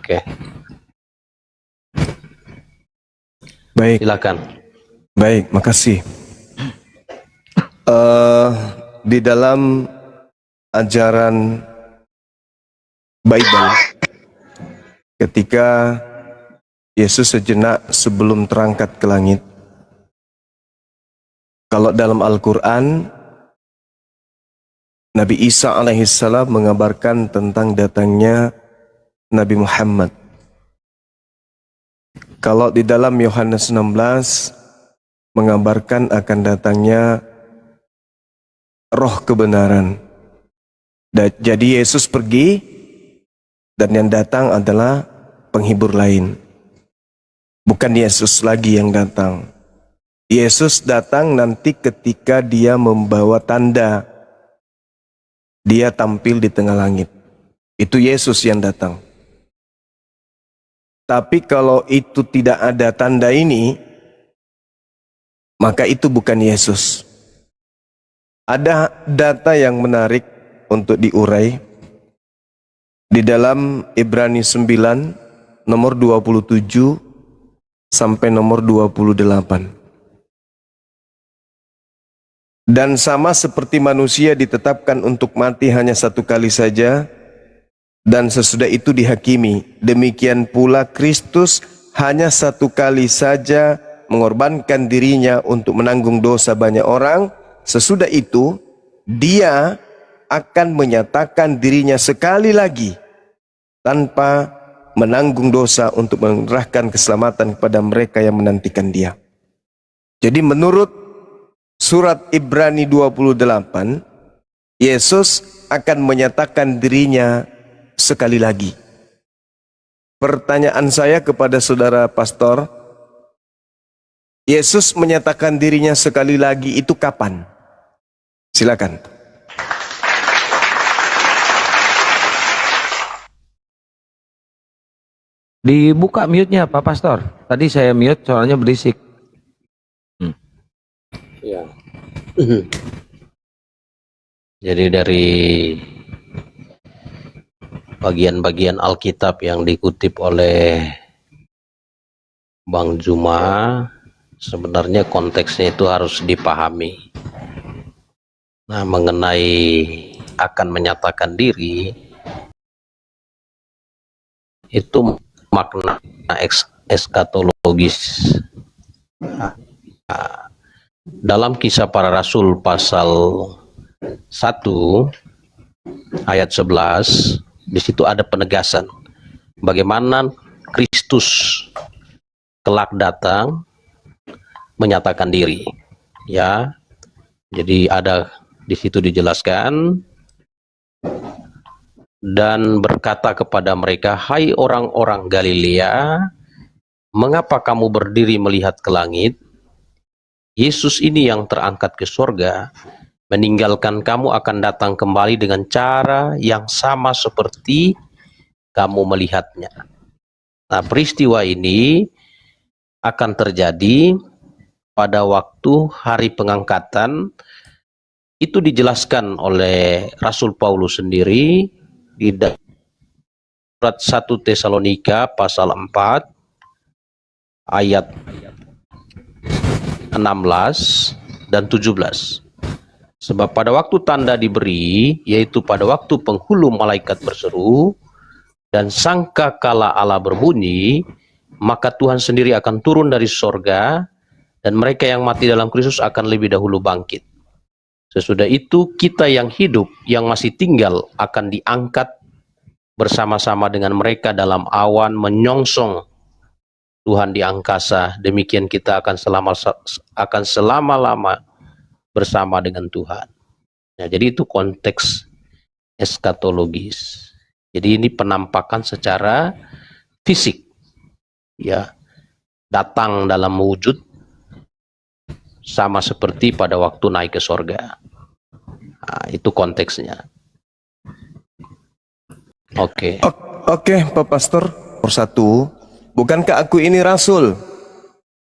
Oke. Baik. Silakan. Baik, makasih. Di dalam ajaran Bible, ketika Yesus sejenak sebelum terangkat ke langit, kalau dalam Al-Quran, Nabi Isa alaihissalam mengabarkan tentang datangnya Nabi Muhammad. Kalau di dalam Yohanes 16 mengabarkan akan datangnya roh kebenaran. Jadi Yesus pergi dan yang datang adalah penghibur lain. Bukan Yesus lagi yang datang. Yesus datang nanti ketika dia membawa tanda. Dia tampil di tengah langit. Itu Yesus yang datang. Tapi kalau itu tidak ada tanda ini, maka itu bukan Yesus. Ada data yang menarik untuk diurai. Di dalam Ibrani 9, nomor 27 sampai nomor 28. Dan sama seperti manusia ditetapkan untuk mati hanya satu kali saja, dan sesudah itu dihakimi, demikian pula Kristus hanya satu kali saja mengorbankan dirinya untuk menanggung dosa banyak orang. Sesudah itu dia akan menyatakan dirinya sekali lagi tanpa menanggung dosa untuk menyerahkan keselamatan kepada mereka yang menantikan dia. Jadi menurut surat Ibrani 28, Yesus akan menyatakan dirinya sekali lagi. Pertanyaan saya kepada saudara pastor, Yesus menyatakan dirinya sekali lagi itu kapan? Silakan. Dibuka mute-nya Pak Pastor. Tadi saya mute soalnya berisik. Ya. Jadi dari bagian-bagian Alkitab yang dikutip oleh Bang Juma, sebenarnya konteksnya itu harus dipahami. Nah, mengenai akan menyatakan diri, itu makna eskatologis. Dalam Kisah Para Rasul pasal 1 ayat 11, di situ ada penegasan bagaimana Kristus kelak datang menyatakan diri. Ya. Jadi ada di situ dijelaskan, dan berkata kepada mereka, "Hai orang-orang Galilea, mengapa kamu berdiri melihat ke langit? Yesus ini yang terangkat ke surga, meninggalkan kamu akan datang kembali dengan cara yang sama seperti kamu melihatnya." Nah, peristiwa ini akan terjadi pada waktu hari pengangkatan. Itu dijelaskan oleh Rasul Paulus sendiri di surat 1 Tesalonika pasal 4 ayat 16 dan 17. Sebab pada waktu tanda diberi, yaitu pada waktu penghulu malaikat berseru dan sangkakala Allah berbunyi, maka Tuhan sendiri akan turun dari sorga, dan mereka yang mati dalam Kristus akan lebih dahulu bangkit. Sesudah itu kita yang hidup, yang masih tinggal, akan diangkat bersama-sama dengan mereka dalam awan menyongsong Tuhan di angkasa. Demikian kita akan selama-lama bersama dengan Tuhan. Nah, jadi itu konteks eskatologis. Jadi ini penampakan secara fisik, ya, datang dalam wujud sama seperti pada waktu naik ke sorga. Nah, itu konteksnya. Oke. Oke, Pak Pastor. Nomor 1, bukankah aku ini rasul?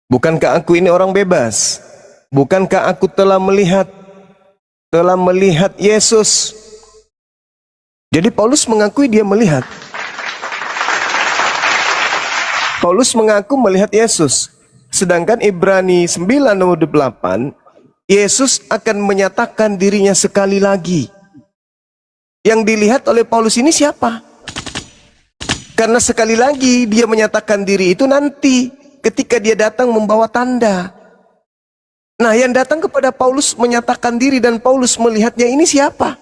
Bukankah aku ini orang bebas? Bukankah aku telah melihat Yesus? Jadi Paulus mengakui dia melihat. Paulus mengaku melihat Yesus. Sedangkan Ibrani 9 nomor 8, Yesus akan menyatakan dirinya sekali lagi. Yang dilihat oleh Paulus ini siapa? Karena sekali lagi dia menyatakan diri itu nanti ketika dia datang membawa tanda. Nah, yang datang kepada Paulus menyatakan diri dan Paulus melihatnya ini siapa?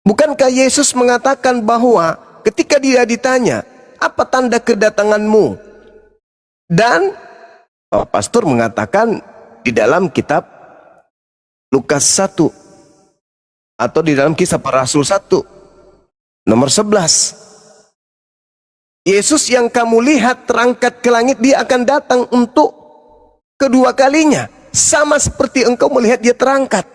Bukankah Yesus mengatakan bahwa ketika dia ditanya, apa tanda kedatanganmu? Dan pastor mengatakan di dalam kitab Lukas 1 atau di dalam Kisah Para Rasul 1 nomor 11. Yesus yang kamu lihat terangkat ke langit, dia akan datang untuk kedua kalinya. Sama seperti engkau melihat dia terangkat.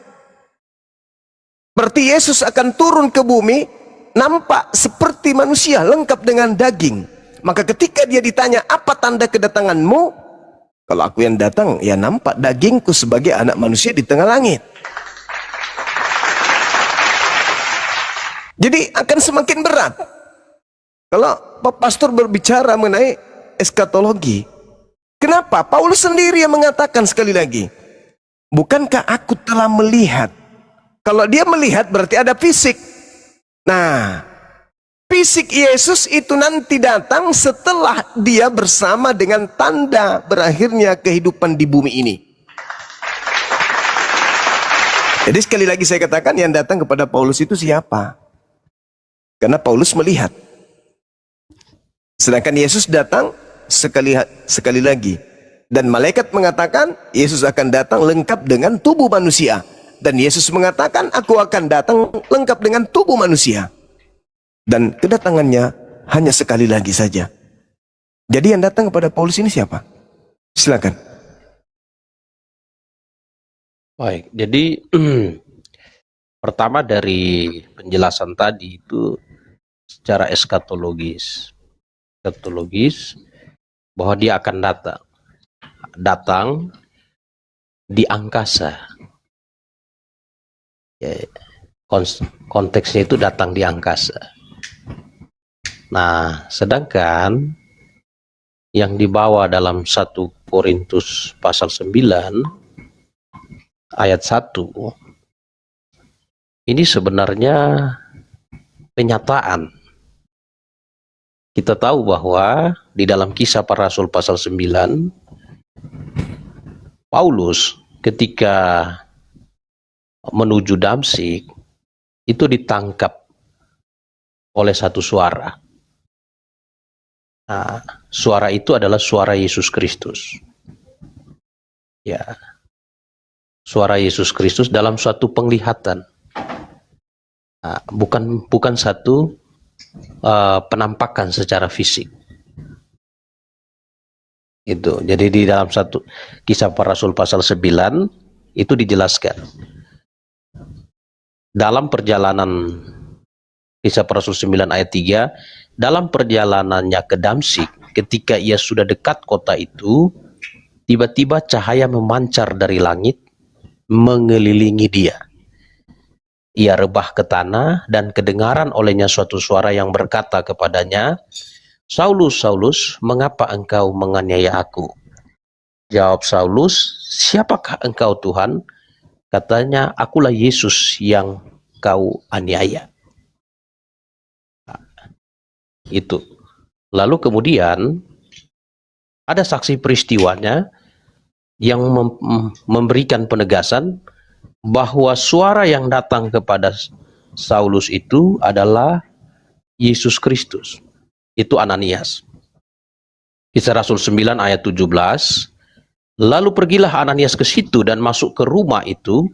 Berarti Yesus akan turun ke bumi, nampak seperti manusia, lengkap dengan daging. Maka ketika dia ditanya, apa tanda kedatanganmu? Kalau aku yang datang, ya nampak dagingku sebagai anak manusia di tengah langit. Jadi akan semakin berat kalau Pak Pastor berbicara mengenai eskatologi. Kenapa? Paulus sendiri yang mengatakan sekali lagi, bukankah aku telah melihat? Kalau dia melihat berarti ada fisik. Nah, fisik Yesus itu nanti datang setelah dia bersama dengan tanda berakhirnya kehidupan di bumi ini. Jadi sekali lagi saya katakan, yang datang kepada Paulus itu siapa? Karena Paulus melihat. Sedangkan Yesus datang sekali lagi. Dan malaikat mengatakan Yesus akan datang lengkap dengan tubuh manusia. Dan Yesus mengatakan, aku akan datang lengkap dengan tubuh manusia. Dan kedatangannya hanya sekali lagi saja. Jadi yang datang kepada Paulus ini siapa? Silakan. Baik, jadi pertama dari penjelasan tadi itu secara eskatologis bahwa dia akan datang di angkasa. Ya, konteksnya itu datang di angkasa. Nah, sedangkan yang dibawa dalam 1 Korintus pasal 9 ayat 1 ini sebenarnya penyataan. Kita tahu bahwa di dalam Kisah Para Rasul pasal 9, Paulus ketika menuju Damsyik itu ditangkap oleh satu suara. Nah, suara itu adalah suara Yesus Kristus. Ya, suara Yesus Kristus dalam suatu penglihatan. Nah, bukan satu penampakan secara fisik. Itu. Jadi di dalam satu Kisah Para Rasul pasal 9 itu dijelaskan. Dalam perjalanan Kisah Para Rasul 9 ayat 3, dalam perjalanannya ke Damsyik, ketika ia sudah dekat kota itu, tiba-tiba cahaya memancar dari langit mengelilingi dia. Ia rebah ke tanah dan kedengaran olehnya suatu suara yang berkata kepadanya, Saulus, Saulus, mengapa engkau menganiaya aku? Jawab Saulus, siapakah engkau Tuhan? Katanya, akulah Yesus yang kau aniaya. Itu. Lalu kemudian ada saksi peristiwanya yang memberikan penegasan bahwa suara yang datang kepada Saulus itu adalah Yesus Kristus. Itu Ananias. Kisah Rasul 9 ayat 17. Lalu pergilah Ananias ke situ dan masuk ke rumah itu.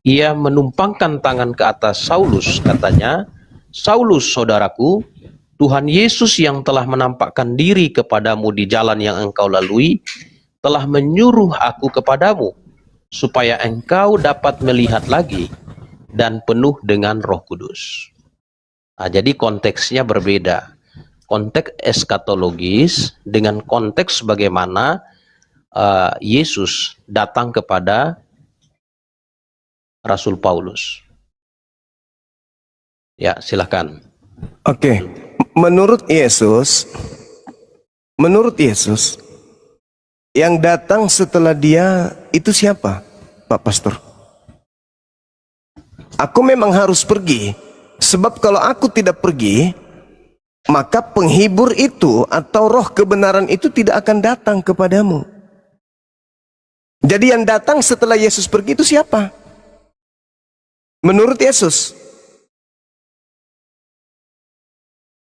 Ia menumpangkan tangan ke atas Saulus, katanya, Saulus, saudaraku, Tuhan Yesus yang telah menampakkan diri kepadamu di jalan yang engkau lalui, telah menyuruh aku kepadamu, supaya engkau dapat melihat lagi dan penuh dengan Roh Kudus. Nah, jadi konteksnya berbeda. Konteks eskatologis dengan konteks bagaimana Yesus datang kepada Rasul Paulus. Ya, silakan. Oke. Menurut Yesus, Menurut Yesus, yang datang setelah dia itu siapa, Pak Pastor? Aku memang harus pergi, sebab kalau aku tidak pergi, maka penghibur itu atau roh kebenaran itu tidak akan datang kepadamu. Jadi yang datang setelah Yesus pergi itu siapa? Menurut Yesus.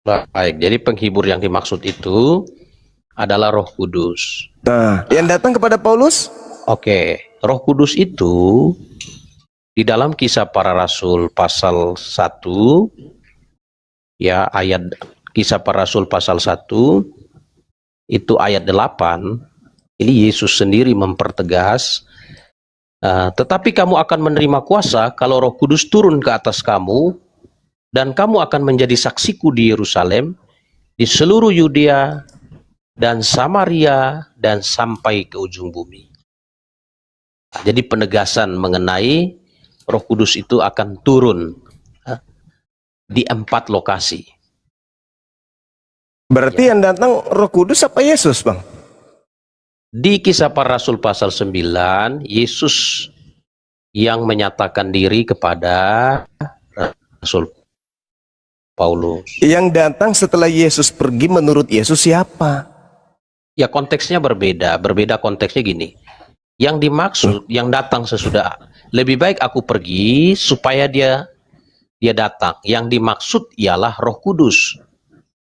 Baik, jadi penghibur yang dimaksud itu adalah Roh Kudus. Nah, yang datang kepada Paulus? Oke, Roh Kudus itu di dalam Kisah Para Rasul pasal 1, ya, ayat Kisah Para Rasul pasal 1 itu ayat 8, ini Yesus sendiri mempertegas, tetapi kamu akan menerima kuasa kalau Roh Kudus turun ke atas kamu, dan kamu akan menjadi saksiku di Yerusalem, di seluruh Yudea dan Samaria dan sampai ke ujung bumi. Nah, jadi penegasan mengenai Roh Kudus itu akan turun di 4 lokasi. Berarti yang datang Roh Kudus apa Yesus, Bang? Di Kisah Para Rasul pasal 9, Yesus yang menyatakan diri kepada Rasul Paulus. Yang datang setelah Yesus pergi menurut Yesus siapa? Ya, konteksnya berbeda. Berbeda konteksnya gini. Yang dimaksud, yang datang sesudah, lebih baik aku pergi supaya dia datang. Yang dimaksud ialah Roh Kudus.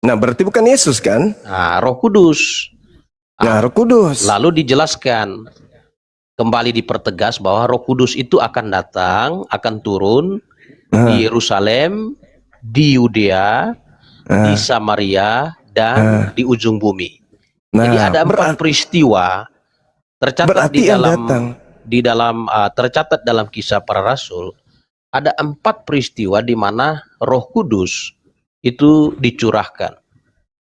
Nah, berarti bukan Yesus kan? Nah, Roh Kudus. Nah, Roh Kudus. Lalu dijelaskan, kembali dipertegas bahwa Roh Kudus itu akan datang, akan turun di Yerusalem, di Yudea, di Samaria, dan di ujung bumi. Nah, jadi ada 4 peristiwa tercatat tercatat dalam Kisah Para Rasul. Ada 4 peristiwa di mana Roh Kudus itu dicurahkan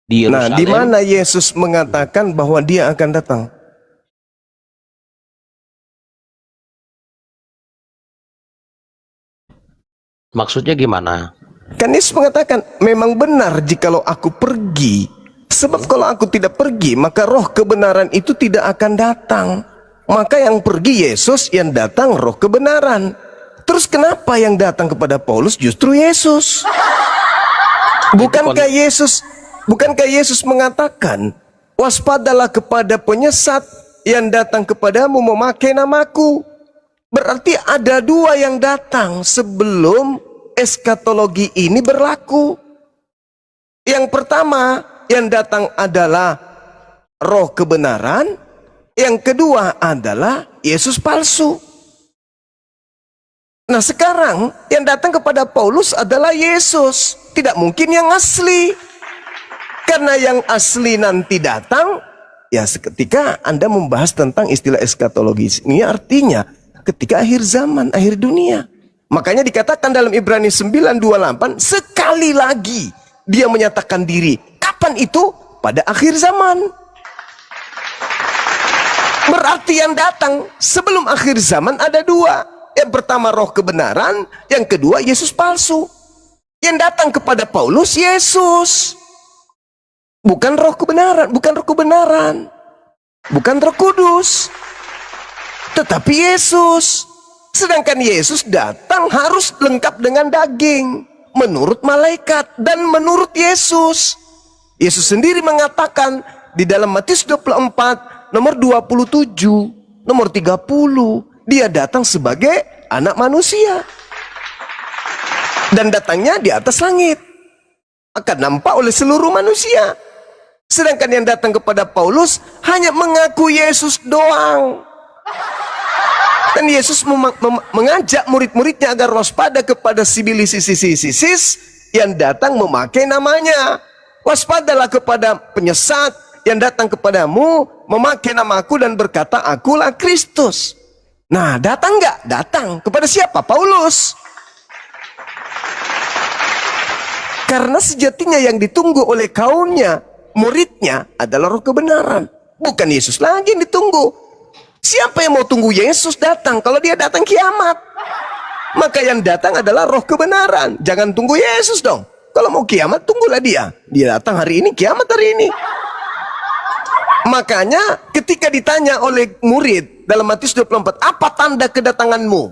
di Yerusalem. Nah, di mana Yesus mengatakan bahwa dia akan datang? Maksudnya gimana? Kan Yesus mengatakan, memang benar jikalau aku pergi. Sebab kalau aku tidak pergi, maka roh kebenaran itu tidak akan datang. Maka yang pergi Yesus, yang datang roh kebenaran. Terus kenapa yang datang kepada Paulus justru Yesus? Bukankah Yesus mengatakan, waspadalah kepada penyesat yang datang kepadamu memakai namaku. Berarti ada 2 yang datang sebelum eskatologi ini berlaku. Yang pertama yang datang adalah roh kebenaran, yang kedua adalah Yesus palsu. Nah, sekarang yang datang kepada Paulus adalah Yesus, tidak mungkin yang asli. Karena yang asli nanti datang, ya seketika Anda membahas tentang istilah eskatologis. Ini artinya ketika akhir zaman, akhir dunia. Makanya dikatakan dalam Ibrani 9:28, sekali lagi dia menyatakan diri. Kapan itu? Pada akhir zaman. Berarti yang datang sebelum akhir zaman ada 2. Yang pertama roh kebenaran, yang kedua Yesus palsu. Yang datang kepada Paulus Yesus. Bukan roh kebenaran, bukan roh kebenaran. Bukan Roh Kudus. Tetapi Yesus. Sedangkan Yesus datang harus lengkap dengan daging, menurut malaikat dan menurut Yesus. Yesus sendiri mengatakan di dalam Matius 24 nomor 27, nomor 30, dia datang sebagai anak manusia. Dan datangnya di atas langit, akan nampak oleh seluruh manusia. Sedangkan yang datang kepada Paulus hanya mengaku Yesus doang. Dan Yesus mengajak murid-muridnya agar waspada kepada sibilis-sisis yang datang memakai namanya. Waspadalah kepada penyesat yang datang kepadamu memakai namaku dan berkata, akulah Kristus. Nah, datang nggak? Datang. Kepada siapa? Paulus. Karena sejatinya yang ditunggu oleh kaumnya, muridnya adalah roh kebenaran. Bukan Yesus lagi yang ditunggu. Siapa yang mau tunggu Yesus datang? Kalau dia datang kiamat. Maka yang datang adalah roh kebenaran. Jangan tunggu Yesus dong. Kalau mau kiamat, tunggulah dia. Dia datang hari ini, kiamat hari ini. Makanya ketika ditanya oleh murid dalam Matius 24, apa tanda kedatanganmu?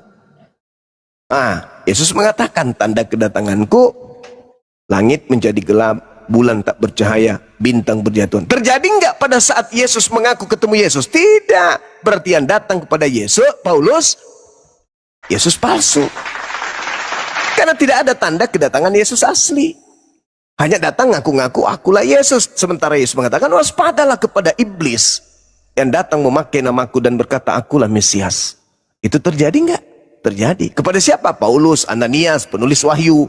Yesus mengatakan, tanda kedatanganku, langit menjadi gelap, bulan tak bercahaya, bintang berjatuhan. Terjadi enggak pada saat Yesus mengaku ketemu Yesus? Tidak. Berarti yang datang kepada Yesus, Paulus, Yesus palsu. Karena tidak ada tanda kedatangan Yesus asli. Hanya datang ngaku-ngaku, akulah Yesus. Sementara Yesus mengatakan, waspadalah kepada iblis yang datang memakai namaku dan berkata, akulah Mesias. Itu terjadi enggak? Terjadi. Kepada siapa? Paulus, Ananias, penulis Wahyu.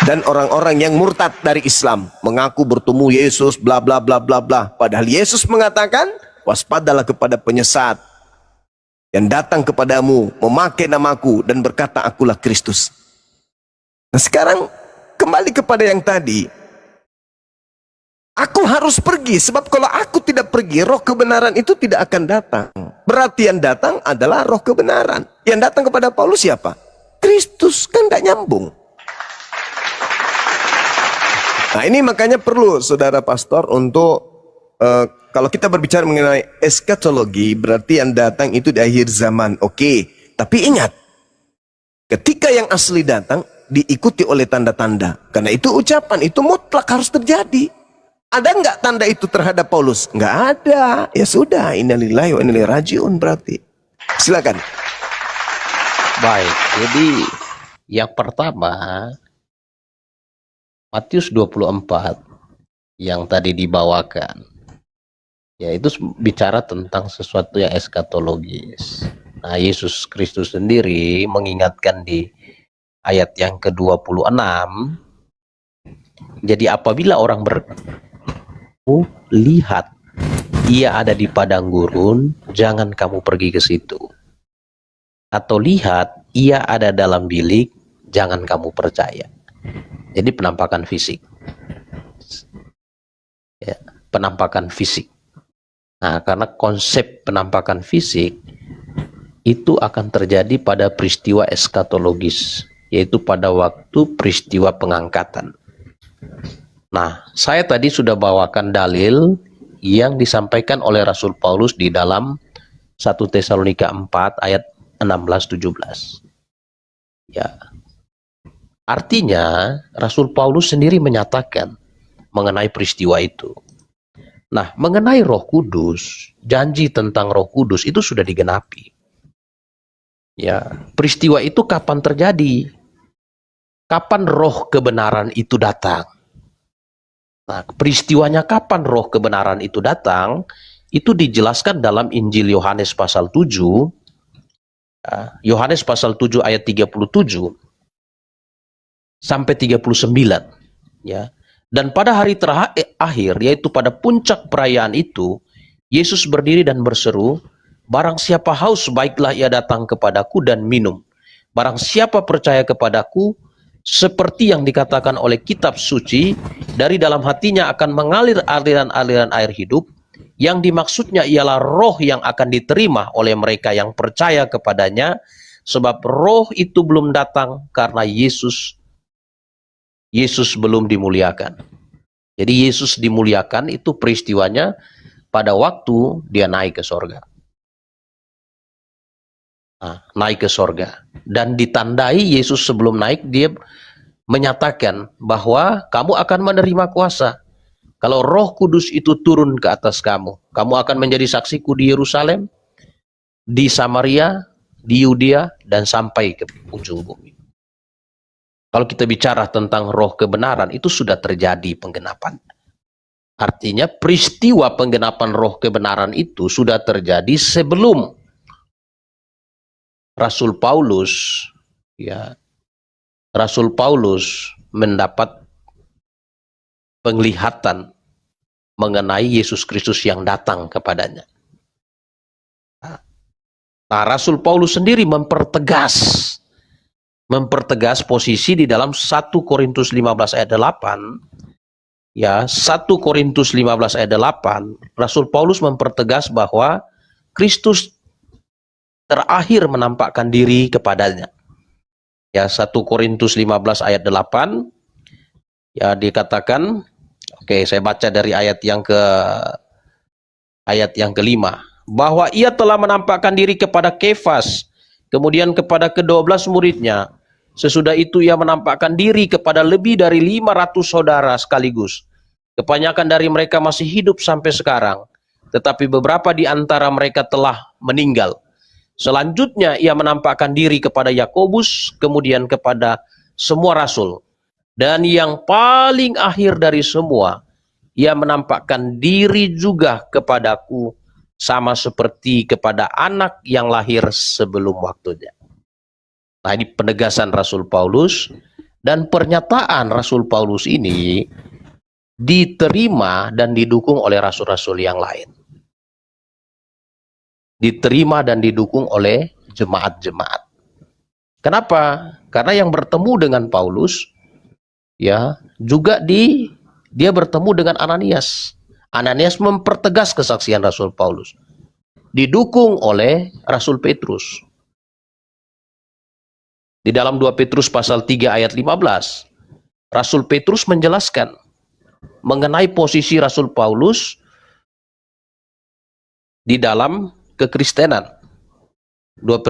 Dan orang-orang yang murtad dari Islam. Mengaku bertemu Yesus, bla bla bla bla bla. Padahal Yesus mengatakan, waspadalah kepada penyesat yang datang kepadamu, memakai namaku dan berkata, akulah Kristus. Nah sekarang, kembali kepada yang tadi. Aku harus pergi, sebab kalau aku tidak pergi, roh kebenaran itu tidak akan datang. Berarti yang datang adalah roh kebenaran. Yang datang kepada Paulus siapa? Kristus, kan tidak nyambung. Nah ini makanya perlu saudara pastor untuk, kalau kita berbicara mengenai eskatologi, berarti yang datang itu di akhir zaman. Oke, tapi ingat, ketika yang asli datang, diikuti oleh tanda-tanda. Karena itu ucapan, itu mutlak harus terjadi. Ada enggak tanda itu terhadap Paulus? Enggak ada. Ya sudah, innalillahi wa inna ilaihi raji'un berarti. Silakan. Baik, jadi yang pertama, Matius 24 yang tadi dibawakan, yaitu bicara tentang sesuatu yang eskatologis. Nah, Yesus Kristus sendiri mengingatkan di ayat yang ke-26, jadi apabila orang lihat ia ada di padang gurun, jangan kamu pergi ke situ. Atau lihat ia ada dalam bilik, jangan kamu percaya. Jadi penampakan fisik. Ya, penampakan fisik. Nah, karena konsep penampakan fisik itu akan terjadi pada peristiwa eskatologis, yaitu pada waktu peristiwa pengangkatan. Nah, saya tadi sudah bawakan dalil yang disampaikan oleh Rasul Paulus di dalam 1 Tesalonika 4 ayat 16-17. Ya. Artinya, Rasul Paulus sendiri menyatakan mengenai peristiwa itu. Nah, mengenai Roh Kudus, janji tentang Roh Kudus itu sudah digenapi. Ya, peristiwa itu kapan terjadi? Kapan roh kebenaran itu datang? Nah, peristiwanya kapan roh kebenaran itu datang, itu dijelaskan dalam Injil Yohanes pasal 7, Yohanes pasal 7 ayat 37 sampai 39. Ya. Dan pada hari terakhir, yaitu pada puncak perayaan itu, Yesus berdiri dan berseru, barang siapa haus, baiklah ia datang kepadaku dan minum. Barang siapa percaya kepadaku, seperti yang dikatakan oleh kitab suci, dari dalam hatinya akan mengalir aliran-aliran air hidup, yang dimaksudnya ialah roh yang akan diterima oleh mereka yang percaya kepadanya, sebab roh itu belum datang karena Yesus belum dimuliakan. Jadi Yesus dimuliakan itu peristiwanya pada waktu dia naik ke sorga. Nah, naik ke sorga. Dan ditandai Yesus sebelum naik, dia menyatakan bahwa kamu akan menerima kuasa. Kalau Roh Kudus itu turun ke atas kamu, kamu akan menjadi saksiku di Yerusalem, di Samaria, di Yudea, dan sampai ke ujung bumi. Kalau kita bicara tentang roh kebenaran, itu sudah terjadi penggenapan. Artinya peristiwa penggenapan roh kebenaran itu sudah terjadi sebelum Rasul Paulus, ya, Rasul Paulus mendapat penglihatan mengenai Yesus Kristus yang datang kepadanya. Nah, Rasul Paulus sendiri mempertegas posisi di dalam 1 Korintus 15 ayat 8. Ya, 1 Korintus 15 ayat 8, Rasul Paulus mempertegas bahwa Kristus terakhir menampakkan diri kepadanya. Ya, 1 Korintus 15 ayat 8, ya dikatakan, Oke, saya baca dari ayat yang kelima. Bahwa ia telah menampakkan diri kepada Kefas, kemudian kepada ke-12 muridnya. Sesudah itu ia menampakkan diri kepada lebih dari 500 saudara sekaligus. Kebanyakan dari mereka masih hidup sampai sekarang, tetapi beberapa di antara mereka telah meninggal. Selanjutnya ia menampakkan diri kepada Yakobus, kemudian kepada semua rasul. Dan yang paling akhir dari semua, ia menampakkan diri juga kepadaku, sama seperti kepada anak yang lahir sebelum waktunya. Nah, ini penegasan Rasul Paulus, dan pernyataan Rasul Paulus ini diterima dan didukung oleh rasul-rasul yang lain. Diterima dan didukung oleh jemaat-jemaat. Kenapa? Karena yang bertemu dengan Paulus, ya, juga dia bertemu dengan Ananias. Ananias mempertegas kesaksian Rasul Paulus. Didukung oleh Rasul Petrus. Di dalam 2 Petrus pasal 3 ayat 15, Rasul Petrus menjelaskan mengenai posisi Rasul Paulus di dalam kekristenan. 2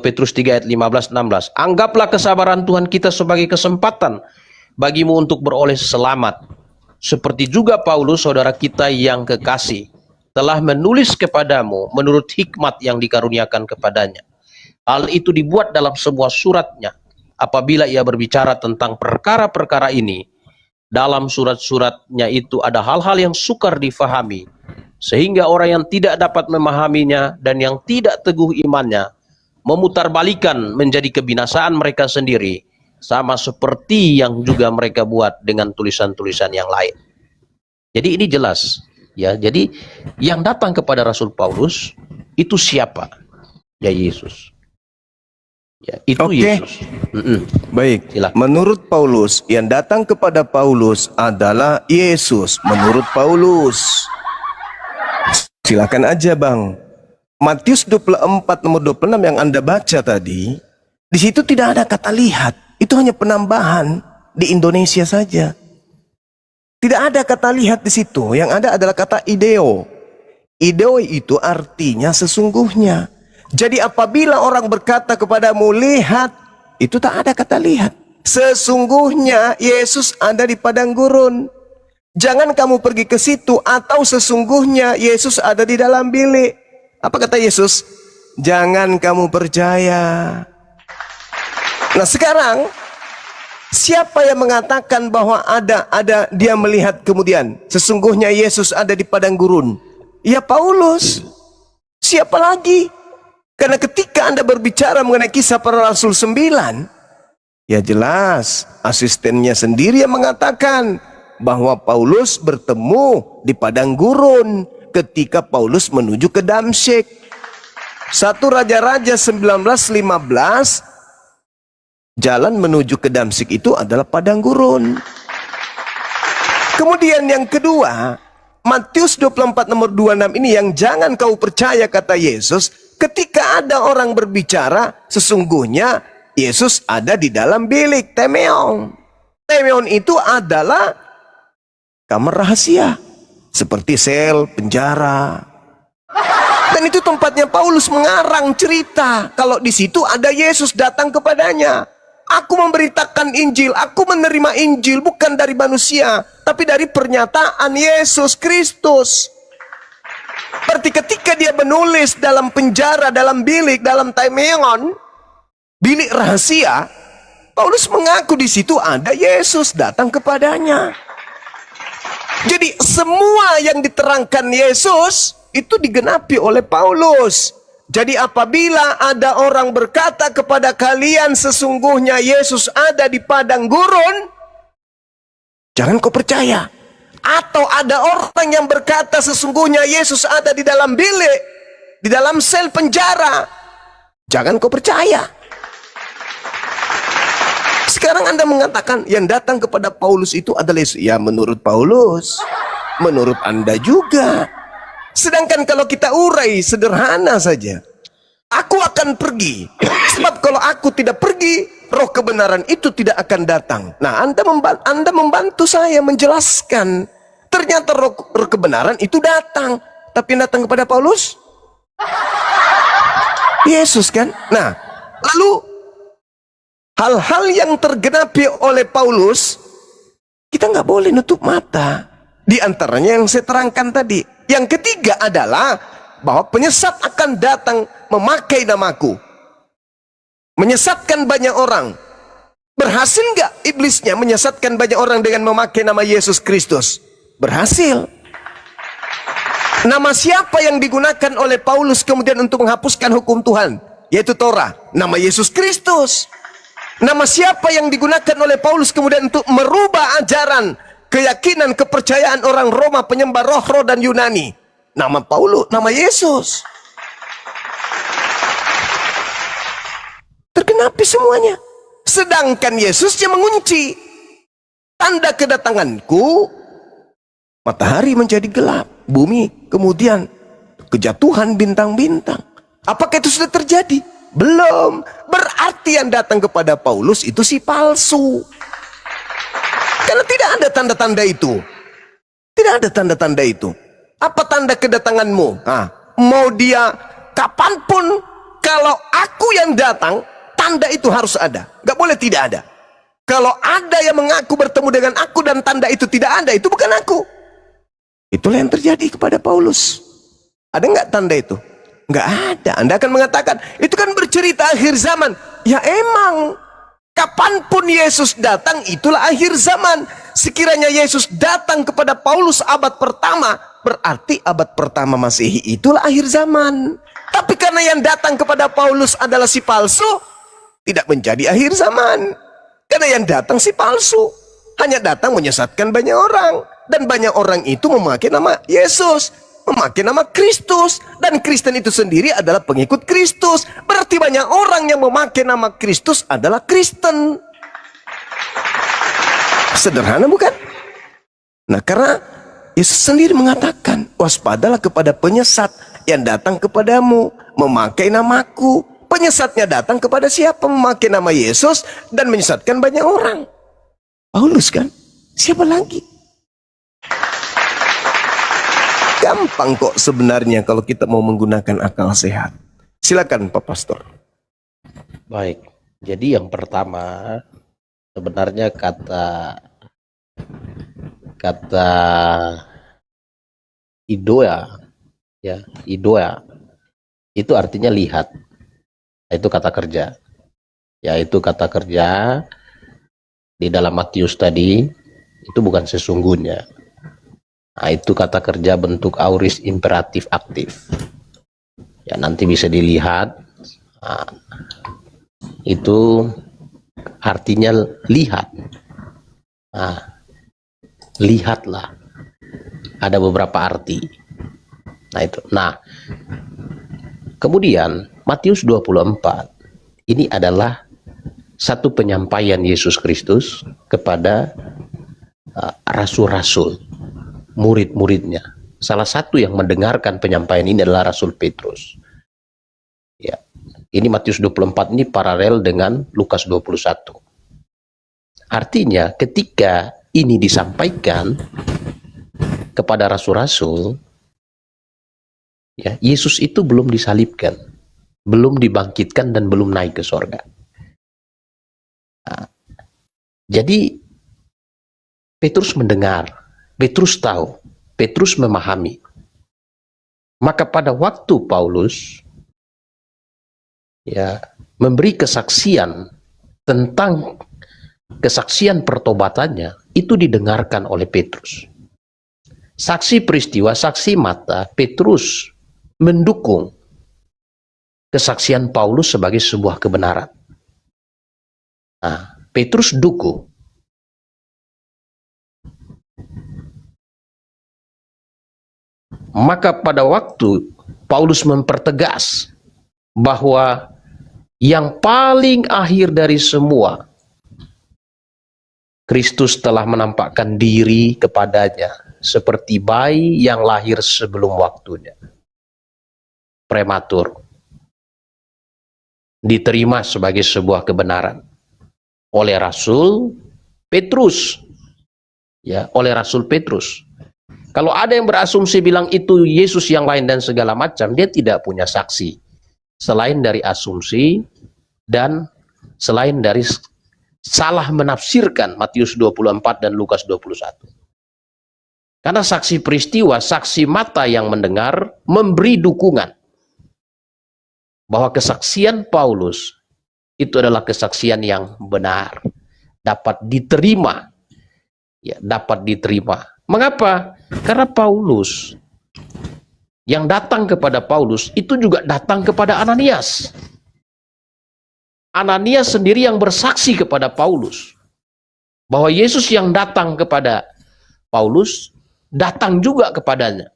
Petrus 3 ayat 15-16. Anggaplah kesabaran Tuhan kita sebagai kesempatan bagimu untuk beroleh selamat. Seperti juga Paulus, saudara kita yang kekasih, telah menulis kepadamu menurut hikmat yang dikaruniakan kepadanya. Hal itu dibuat dalam sebuah suratnya. Apabila ia berbicara tentang perkara-perkara ini, dalam surat-suratnya itu ada hal-hal yang sukar difahami, sehingga orang yang tidak dapat memahaminya dan yang tidak teguh imannya memutarbalikan menjadi kebinasaan mereka sendiri, sama seperti yang juga mereka buat dengan tulisan-tulisan yang lain. Jadi ini jelas, ya. Jadi yang datang kepada Rasul Paulus itu siapa? Ya, Yesus. Ya, itu Oke. Yesus. Baik, Silakan. menurut Paulus, yang datang kepada Paulus adalah Yesus. Menurut Paulus, silakan aja Bang. Matius 24 nomor 26 yang Anda baca tadi, di situ tidak ada kata lihat. Itu hanya penambahan di Indonesia saja. Tidak ada kata lihat di situ. Yang ada adalah kata ideo. Ideo itu artinya sesungguhnya. Jadi apabila orang berkata kepadamu lihat, itu tak ada kata lihat. Sesungguhnya Yesus ada di padang gurun. Jangan kamu pergi ke situ, atau sesungguhnya Yesus ada di dalam bilik. Apa kata Yesus? Jangan kamu percaya. Nah sekarang, siapa yang mengatakan bahwa ada dia melihat kemudian sesungguhnya Yesus ada di padang gurun? Ya Paulus. Siapa lagi? Karena ketika Anda berbicara mengenai kisah para rasul 9, ya jelas asistennya sendiri yang mengatakan bahwa Paulus bertemu di padang gurun ketika Paulus menuju ke Damsyik. 1 Raja-Raja 19:15, jalan menuju ke Damsyik itu adalah padang gurun. Kemudian yang kedua, Matius 24 nomor 26 ini yang jangan kau percaya kata Yesus. Ketika ada orang berbicara, sesungguhnya Yesus ada di dalam bilik, temeon. Temeon itu adalah kamar rahasia, seperti sel, penjara. Dan itu tempatnya Paulus mengarang cerita. Kalau di situ ada Yesus datang kepadanya. Aku memberitakan Injil, aku menerima Injil bukan dari manusia, tapi dari pernyataan Yesus Kristus. Berarti ketika dia menulis dalam penjara, dalam bilik, dalam temeon, bilik rahasia, Paulus mengaku di situ ada Yesus datang kepadanya. Jadi semua yang diterangkan Yesus itu digenapi oleh Paulus. Jadi apabila ada orang berkata kepada kalian sesungguhnya Yesus ada di padang gurun, jangan kau percaya. Atau ada orang yang berkata sesungguhnya Yesus ada di dalam bilik, di dalam sel penjara, jangan kau percaya. Sekarang Anda mengatakan yang datang kepada Paulus itu adalah Yesus. Ya menurut Paulus, menurut Anda juga. Sedangkan kalau kita urai sederhana saja, aku akan pergi. Sebab kalau aku tidak pergi, roh kebenaran itu tidak akan datang. Nah, Anda membantu saya menjelaskan ternyata roh kebenaran itu datang. Tapi yang datang kepada Paulus Yesus kan. Nah, lalu hal-hal yang tergenapi oleh Paulus, kita nggak boleh nutup mata. Di antaranya yang saya terangkan tadi. Yang ketiga adalah bahwa penyesat akan datang memakai namaku, menyesatkan banyak orang. Berhasil nggak iblisnya menyesatkan banyak orang dengan memakai nama Yesus Kristus? Berhasil. Nama siapa yang digunakan oleh Paulus kemudian untuk menghapuskan hukum Tuhan? Yaitu Torah. Nama Yesus Kristus. Nama siapa yang digunakan oleh Paulus kemudian untuk merubah ajaran, keyakinan, kepercayaan orang Roma penyembah roh-roh dan Yunani? Nama Paulus, nama Yesus. Tergenapi semuanya. Sedangkan Yesus yang mengunci. Tanda kedatanganku, matahari menjadi gelap, bumi kemudian kejatuhan bintang-bintang. Apakah itu sudah terjadi? Belum. Berarti yang datang kepada Paulus itu si palsu. Karena tidak ada tanda-tanda itu. Tidak ada tanda-tanda itu. Apa tanda kedatanganmu? Mau dia kapanpun, kalau aku yang datang, tanda itu harus ada. Gak boleh tidak ada. Kalau ada yang mengaku bertemu dengan aku dan tanda itu tidak ada, itu bukan aku. Itulah yang terjadi kepada Paulus. Ada nggak tanda itu? Nggak ada. Anda akan mengatakan, itu kan bercerita akhir zaman. Ya emang, kapanpun Yesus datang, itulah akhir zaman. Sekiranya Yesus datang kepada Paulus abad pertama, berarti abad pertama Masehi itulah akhir zaman. Tapi karena yang datang kepada Paulus adalah si palsu, tidak menjadi akhir zaman. Karena yang datang si palsu, hanya datang menyesatkan banyak orang. Dan banyak orang itu memakai nama Yesus, memakai nama Kristus. Dan Kristen itu sendiri adalah pengikut Kristus. Berarti banyak orang yang memakai nama Kristus adalah Kristen. Sederhana bukan? Nah, karena Yesus sendiri mengatakan, waspadalah kepada penyesat yang datang kepadamu memakai namaku. Penyesatnya datang kepada siapa? Memakai nama Yesus dan menyesatkan banyak orang. Paulus kan? Siapa lagi? Gampang kok sebenarnya kalau kita mau menggunakan akal sehat. Silakan Pak Pastor. Baik, jadi yang pertama sebenarnya kata idoia, ya idoia itu artinya lihat. Itu kata kerja, yaitu kata kerja di dalam Matius tadi itu bukan sesungguhnya. Nah, itu kata kerja bentuk aorist imperatif aktif. Ya, nanti bisa dilihat. Nah, itu artinya lihat. Nah, lihatlah. Ada beberapa arti. Nah, itu. Nah, kemudian Matius 24 ini adalah satu penyampaian Yesus Kristus kepada rasul-rasul, murid-muridnya. Salah satu yang mendengarkan penyampaian ini adalah Rasul Petrus. Ya, ini Matius 24 ini paralel dengan Lukas 21. Artinya ketika ini disampaikan kepada rasul-rasul, ya, Yesus itu belum disalibkan, belum dibangkitkan dan belum naik ke sorga. Nah, jadi Petrus mendengar, Petrus tahu, Petrus memahami. Maka pada waktu Paulus ya memberi kesaksian tentang kesaksian pertobatannya, itu didengarkan oleh Petrus. Saksi peristiwa, saksi mata, Petrus mendukung kesaksian Paulus sebagai sebuah kebenaran. Nah, Petrus dukung. Maka pada waktu Paulus mempertegas bahwa yang paling akhir dari semua, Kristus telah menampakkan diri kepadanya seperti bayi yang lahir sebelum waktunya. Prematur. Diterima sebagai sebuah kebenaran oleh Rasul Petrus. Ya, oleh Rasul Petrus. Kalau ada yang berasumsi bilang itu Yesus yang lain dan segala macam, dia tidak punya saksi. Selain dari asumsi dan selain dari salah menafsirkan Matius 24 dan Lukas 21. Karena saksi peristiwa, saksi mata yang mendengar memberi dukungan bahwa kesaksian Paulus itu adalah kesaksian yang benar, dapat diterima. Ya, dapat diterima. Mengapa? Karena Paulus yang datang kepada Paulus itu juga datang kepada Ananias. Ananias sendiri yang bersaksi kepada Paulus bahwa Yesus yang datang kepada Paulus datang juga kepadanya,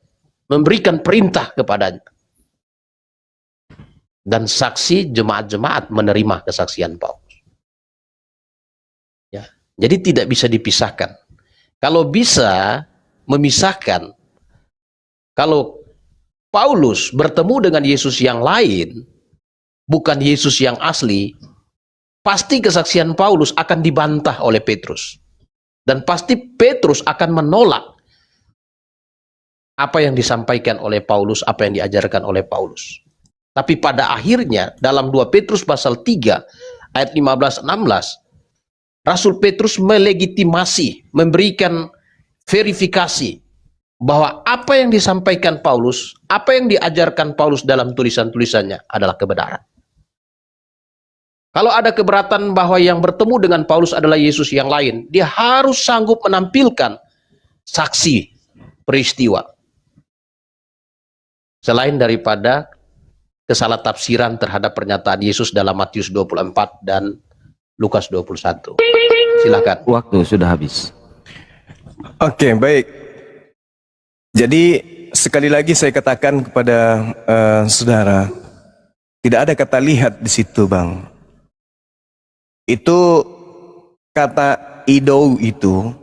memberikan perintah kepadanya. Dan saksi jemaat-jemaat menerima kesaksian Paulus. Ya, jadi tidak bisa dipisahkan. Kalau bisa memisahkan, kalau Paulus bertemu dengan Yesus yang lain, bukan Yesus yang asli, pasti kesaksian Paulus akan dibantah oleh Petrus. Dan pasti Petrus akan menolak apa yang disampaikan oleh Paulus, apa yang diajarkan oleh Paulus. Tapi pada akhirnya, dalam 2 Petrus pasal 3, ayat 15-16, Rasul Petrus melegitimasi, memberikan verifikasi, bahwa apa yang disampaikan Paulus, apa yang diajarkan Paulus dalam tulisan-tulisannya adalah kebenaran. Kalau ada keberatan bahwa yang bertemu dengan Paulus adalah Yesus yang lain, dia harus sanggup menampilkan saksi peristiwa. Selain daripada kesalah tafsiran terhadap pernyataan Yesus dalam Matius 24 dan Lukas 21. Silakan. Waktu sudah habis. Oke, baik. Jadi sekali lagi saya katakan kepada saudara, tidak ada kata lihat di situ, Bang. Itu kata idou itu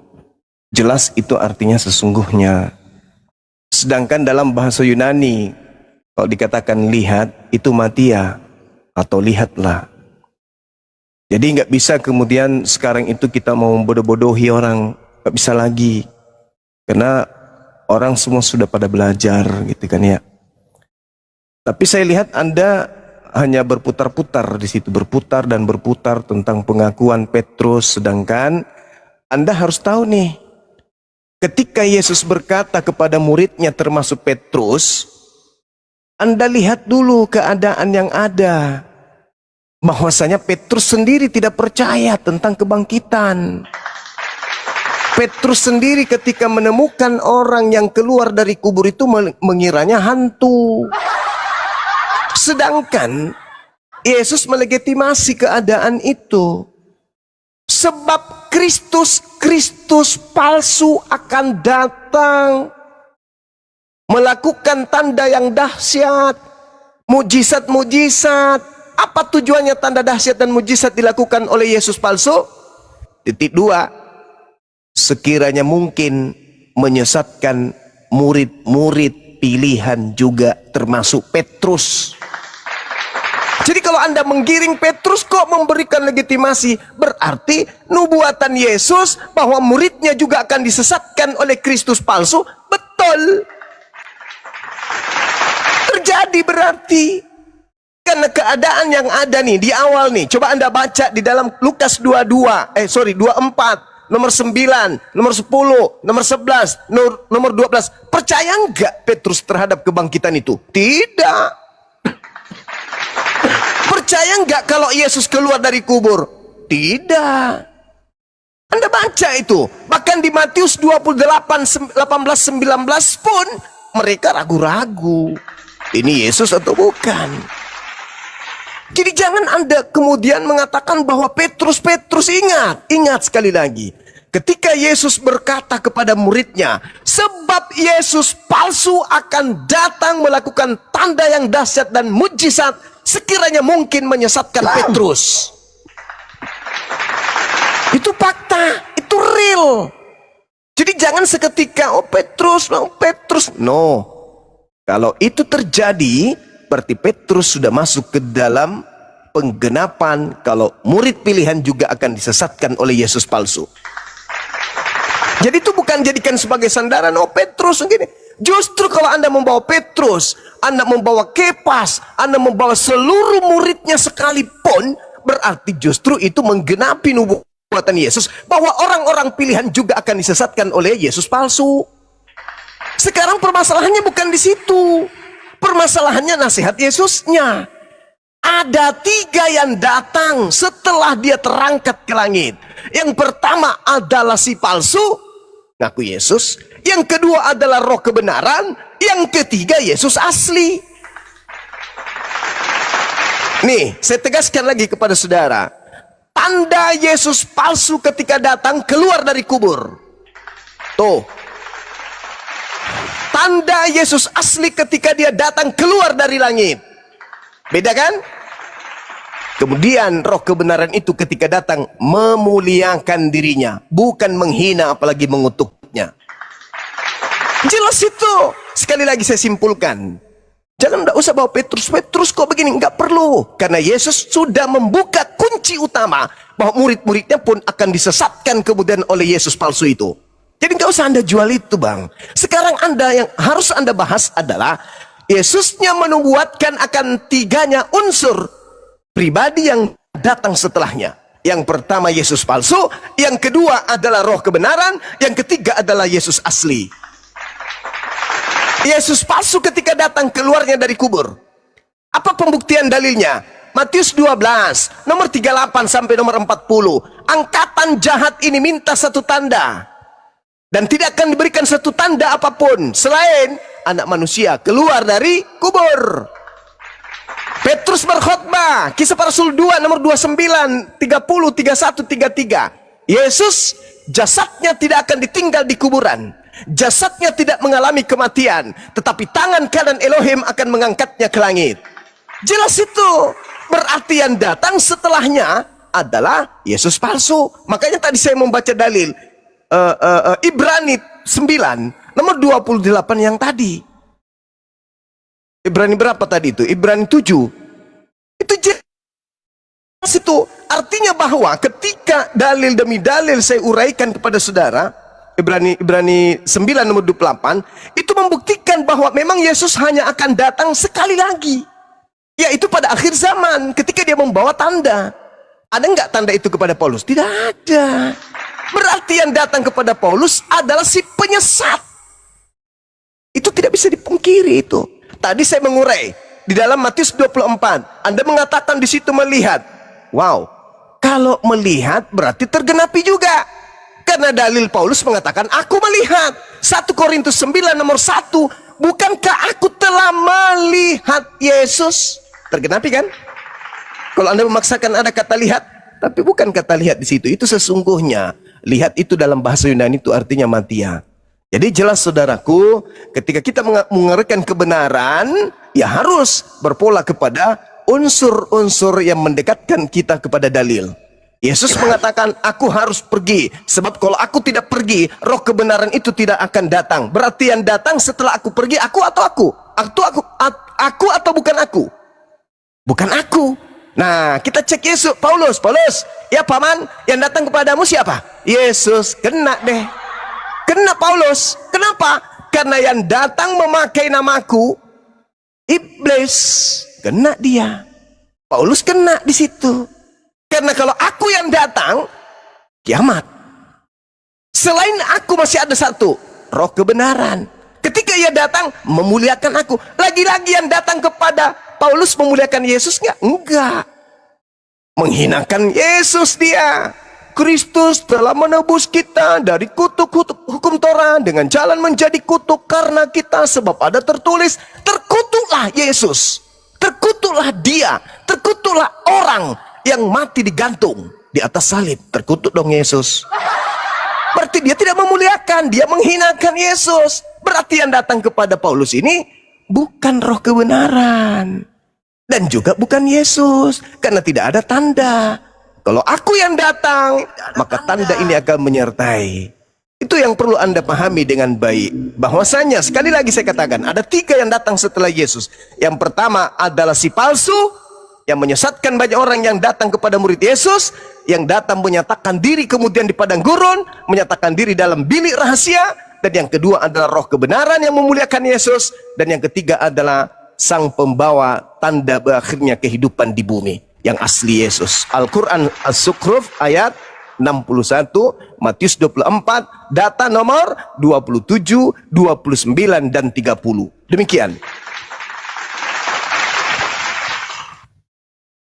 jelas itu artinya sesungguhnya. Sedangkan dalam bahasa Yunani kalau dikatakan lihat itu matia atau lihatlah. Jadi nggak bisa kemudian sekarang itu kita mau bodoh-bodohi orang, nggak bisa lagi. Karena orang semua sudah pada belajar gitu kan ya. Tapi saya lihat Anda hanya berputar-putar di situ, berputar dan berputar tentang pengakuan Petrus, sedangkan Anda harus tahu nih, ketika Yesus berkata kepada muridnya termasuk Petrus, Anda lihat dulu keadaan yang ada, bahwasanya Petrus sendiri tidak percaya tentang kebangkitan. Petrus sendiri ketika menemukan orang yang keluar dari kubur itu mengiranya hantu. Sedangkan Yesus melegitimasi keadaan itu. Sebab Kristus palsu akan datang, melakukan tanda yang dahsyat, mujizat-mujizat. Apa tujuannya tanda dahsyat dan mujizat dilakukan oleh Yesus palsu? Titik 2. Sekiranya mungkin menyesatkan murid-murid pilihan juga termasuk Petrus. Jadi kalau Anda menggiring Petrus kok memberikan legitimasi, berarti nubuatan Yesus bahwa muridnya juga akan disesatkan oleh Kristus palsu, betul. Terjadi berarti. Karena keadaan yang ada nih di awal nih, coba Anda baca di dalam Lukas 24, nomor 9, nomor 10, nomor 11, nomor 12. Percaya enggak Petrus terhadap kebangkitan itu? Tidak. Percaya enggak kalau Yesus keluar dari kubur? Tidak. Anda baca itu. Bahkan di Matius 28, 18, 19 pun mereka ragu-ragu. Ini Yesus atau bukan? Jadi jangan Anda kemudian mengatakan bahwa Petrus ingat sekali lagi. Ketika Yesus berkata kepada muridnya, sebab Yesus palsu akan datang melakukan tanda yang dahsyat dan mujizat, sekiranya mungkin menyesatkan Petrus. Itu fakta, itu real. Jadi jangan seketika, oh Petrus. No. Kalau itu terjadi, berarti Petrus sudah masuk ke dalam penggenapan kalau murid pilihan juga akan disesatkan oleh Yesus palsu. Jadi itu bukan bukan jadikan sebagai sandaran. Oh Petrus begini. Justru kalau Anda membawa Petrus, Anda membawa Kepas, Anda membawa seluruh muridnya sekalipun, berarti justru itu menggenapi nubuatan Yesus bahwa orang-orang pilihan juga akan disesatkan oleh Yesus palsu. Sekarang permasalahannya bukan di situ. Permasalahannya nasihat Yesusnya. Ada 3 yang datang setelah dia terangkat ke langit. Yang pertama adalah si palsu, ngaku Yesus. Yang kedua adalah roh kebenaran. Yang ketiga Yesus asli. Nih, saya tegaskan lagi kepada saudara. Tanda Yesus palsu ketika datang keluar dari kubur. Tuh. Tanda Yesus asli ketika dia datang keluar dari langit. Beda kan? Kemudian roh kebenaran itu ketika datang memuliakan dirinya, bukan menghina apalagi mengutuknya. Jelas itu. Sekali lagi saya simpulkan. Jangan, enggak usah bawa Petrus. Petrus kok begini? Enggak perlu. Karena Yesus sudah membuka kunci utama bahwa murid-muridnya pun akan disesatkan kemudian oleh Yesus palsu itu. Jadi enggak usah Anda jual itu, Bang. Sekarang Anda yang harus Anda bahas adalah Yesusnya menubuatkan akan 3 unsur pribadi yang datang setelahnya. Yang pertama Yesus palsu, yang kedua adalah roh kebenaran, yang ketiga adalah Yesus asli. Yesus palsu ketika datang keluarnya dari kubur. Apa pembuktian dalilnya? Matius 12, nomor 38 sampai nomor 40. Angkatan jahat ini minta satu tanda. Dan tidak akan diberikan satu tanda apapun selain anak manusia keluar dari kubur. Petrus berkhotbah, Kisah Para Rasul 2 nomor 29, 30, 31, 33. Yesus jasadnya tidak akan ditinggal di kuburan. Jasadnya tidak mengalami kematian, tetapi tangan kanan Elohim akan mengangkatnya ke langit. Jelas itu. Berarti yang datang setelahnya adalah Yesus palsu. Makanya tadi saya membaca dalil Ibrani 9 nomor 28 yang tadi. Ibrani berapa tadi itu? Ibrani 7. Itu jelas itu. Artinya bahwa ketika dalil demi dalil saya uraikan kepada saudara, Ibrani 9 nomor 28, itu membuktikan bahwa memang Yesus hanya akan datang sekali lagi. Yaitu pada akhir zaman ketika dia membawa tanda. Ada enggak tanda itu kepada Paulus? Tidak ada. Berarti yang datang kepada Paulus adalah si penyesat. Itu tidak bisa dipungkiri itu. Tadi saya mengurai di dalam Matius 24. Anda mengatakan di situ melihat. Wow. Kalau melihat berarti tergenapi juga. Karena dalil Paulus mengatakan aku melihat. 1 Korintus 9 nomor 1. Bukankah aku telah melihat Yesus? Tergenapi kan? Kalau Anda memaksakan ada kata lihat, tapi bukan kata lihat di situ. Itu sesungguhnya. Lihat itu dalam bahasa Yunani itu artinya matia. Jadi jelas saudaraku, ketika kita mengerjakan kebenaran, ya harus berpola kepada unsur-unsur yang mendekatkan kita kepada dalil. Yesus mengatakan, aku harus pergi. Sebab kalau aku tidak pergi, roh kebenaran itu tidak akan datang. Berarti yang datang setelah aku pergi, aku atau aku? Aku atau bukan aku? Bukan aku. Nah, kita cek Yesus. Paulus, ya paman, yang datang kepadamu siapa? Yesus. Kena deh. Kena Paulus. Kenapa? Karena yang datang memakai namaku iblis. Kena dia. Paulus kena di situ. Karena kalau aku yang datang, kiamat. Selain aku masih ada satu, roh kebenaran. Ketika ia datang, memuliakan aku. Lagi-lagi yang datang kepada Paulus memuliakan Yesus nggak? Enggak. Menghinakan Yesus dia. Kristus telah menebus kita dari kutuk-kutuk hukum Torah dengan jalan menjadi kutuk karena kita, sebab ada tertulis, terkutuklah Yesus, terkutuklah dia, terkutuklah orang yang mati digantung di atas salib. Terkutuk dong Yesus. Berarti dia tidak memuliakan, dia menghinakan Yesus. Berarti yang datang kepada Paulus ini bukan roh kebenaran dan juga bukan Yesus, karena tidak ada tanda. Kalau aku yang datang, maka tanda ini akan menyertai. Itu yang perlu Anda pahami dengan baik. Bahwasanya, sekali lagi saya katakan, ada 3 yang datang setelah Yesus. Yang pertama adalah si palsu, yang menyesatkan banyak orang yang datang kepada murid Yesus, yang datang menyatakan diri kemudian di padang gurun, menyatakan diri dalam bilik rahasia, dan yang kedua adalah roh kebenaran yang memuliakan Yesus, dan yang ketiga adalah sang pembawa tanda berakhirnya kehidupan di bumi yang asli Yesus. Al-Quran As-Zukhruf ayat 61, Matius 24, data nomor 27, 29, dan 30. Demikian.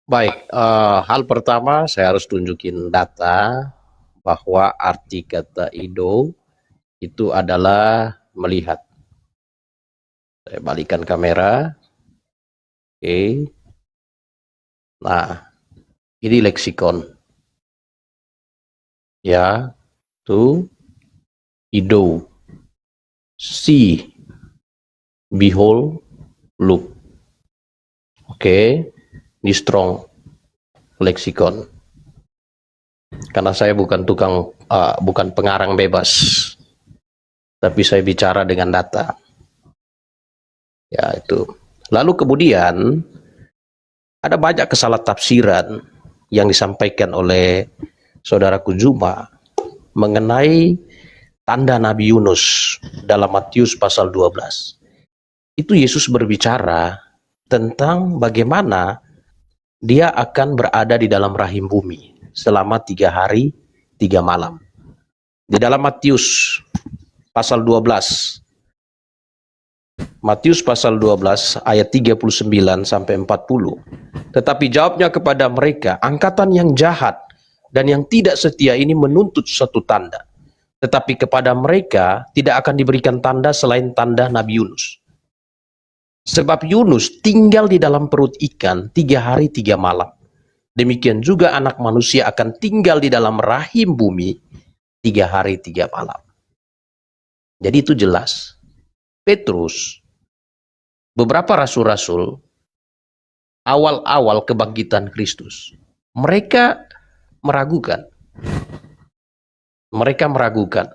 Baik, hal pertama saya harus tunjukin data bahwa arti kata ido itu adalah melihat. Saya balikan kamera. Oke. Nah, ini leksikon. Ya, tuh ido. See, behold, look. Oke. Ini strong leksikon. Karena saya bukan bukan pengarang bebas, tapi saya bicara dengan data. Ya, itu. Lalu kemudian ada banyak kesalahtafsiran yang disampaikan oleh saudaraku Juma mengenai tanda Nabi Yunus dalam Matius pasal 12. Itu Yesus berbicara tentang bagaimana dia akan berada di dalam rahim bumi selama 3 hari 3 malam. Di dalam Matius pasal 12, Matius pasal 12 ayat 39 sampai 40. Tetapi jawabnya kepada mereka, angkatan yang jahat dan yang tidak setia ini menuntut satu tanda. Tetapi kepada mereka tidak akan diberikan tanda selain tanda Nabi Yunus. Sebab Yunus tinggal di dalam perut ikan 3 hari 3 malam. Demikian juga anak manusia akan tinggal di dalam rahim bumi 3 hari 3 malam. Jadi itu jelas. Petrus, beberapa rasul-rasul, awal-awal kebangkitan Kristus, mereka meragukan. Mereka meragukan.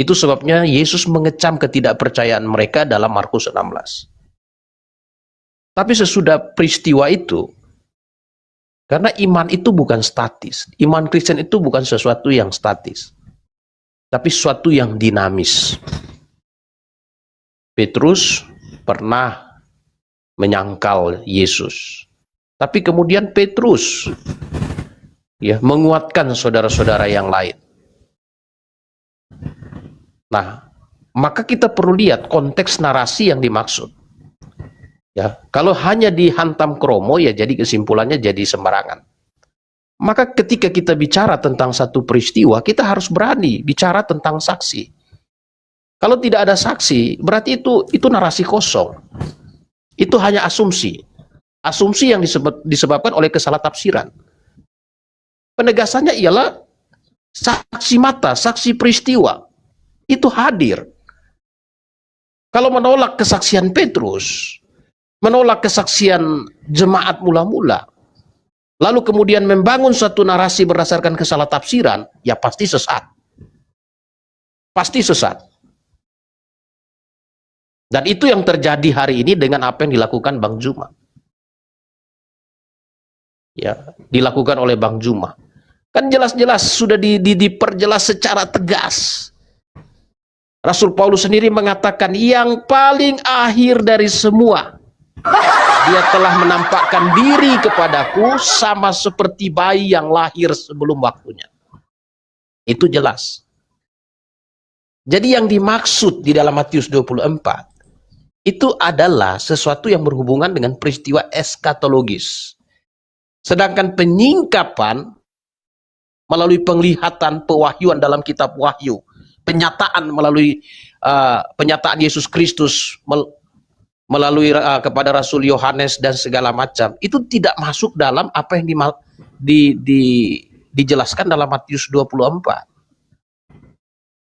Itu sebabnya Yesus mengecam ketidakpercayaan mereka dalam Markus 16. Tapi sesudah peristiwa itu, karena iman itu bukan statis. Iman Kristen itu bukan sesuatu yang statis, tapi sesuatu yang dinamis. Petrus pernah menyangkal Yesus. Tapi kemudian Petrus menguatkan saudara-saudara yang lain. Nah, maka kita perlu lihat konteks narasi yang dimaksud. Ya, kalau hanya dihantam kromo ya jadi kesimpulannya jadi sembarangan. Maka ketika kita bicara tentang satu peristiwa, kita harus berani bicara tentang saksi. Kalau tidak ada saksi, berarti itu narasi kosong. Itu hanya asumsi. Asumsi yang disebabkan oleh kesalahtafsiran. Penegasannya ialah saksi mata, saksi peristiwa itu hadir. Kalau menolak kesaksian Petrus, menolak kesaksian jemaat mula-mula, lalu kemudian membangun suatu narasi berdasarkan kesalahtafsiran, ya pasti sesat. Pasti sesat. Dan itu yang terjadi hari ini dengan apa yang dilakukan Bang Juma. Ya, dilakukan oleh Bang Juma. Kan jelas-jelas sudah diperjelas secara tegas. Rasul Paulus sendiri mengatakan yang paling akhir dari semua, dia telah menampakkan diri kepadaku sama seperti bayi yang lahir sebelum waktunya. Itu jelas. Jadi yang dimaksud di dalam Matius 24 itu adalah sesuatu yang berhubungan dengan peristiwa eskatologis. Sedangkan penyingkapan melalui penglihatan pewahyuan dalam kitab Wahyu, penyataan melalui penyataan Yesus Kristus melalui kepada Rasul Yohanes dan segala macam, itu tidak masuk dalam apa yang dijelaskan dalam Matius 24.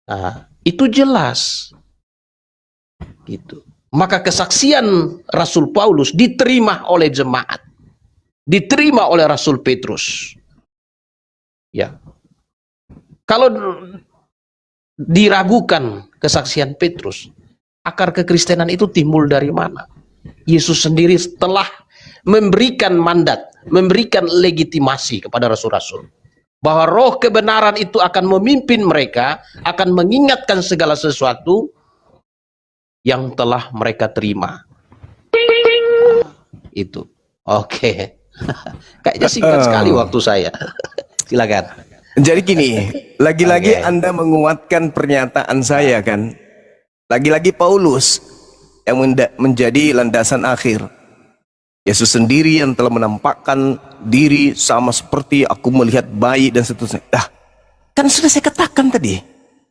Nah, itu jelas. Gitu. Maka kesaksian Rasul Paulus diterima oleh jemaat, diterima oleh Rasul Petrus. Ya. Kalau diragukan kesaksian Petrus, akar kekristenan itu timbul dari mana? Yesus sendiri telah memberikan mandat, memberikan legitimasi kepada rasul-rasul. Bahwa roh kebenaran itu akan memimpin mereka, akan mengingatkan segala sesuatu yang telah mereka terima. Itu. Oke. Kayaknya singkat sekali waktu saya. Silakan. Jadi gini, lagi-lagi Anda menguatkan pernyataan saya kan. Lagi-lagi Paulus yang menjadi landasan akhir. Yesus sendiri yang telah menampakkan diri sama seperti aku melihat bayi dan seterusnya. Kan sudah saya katakan tadi.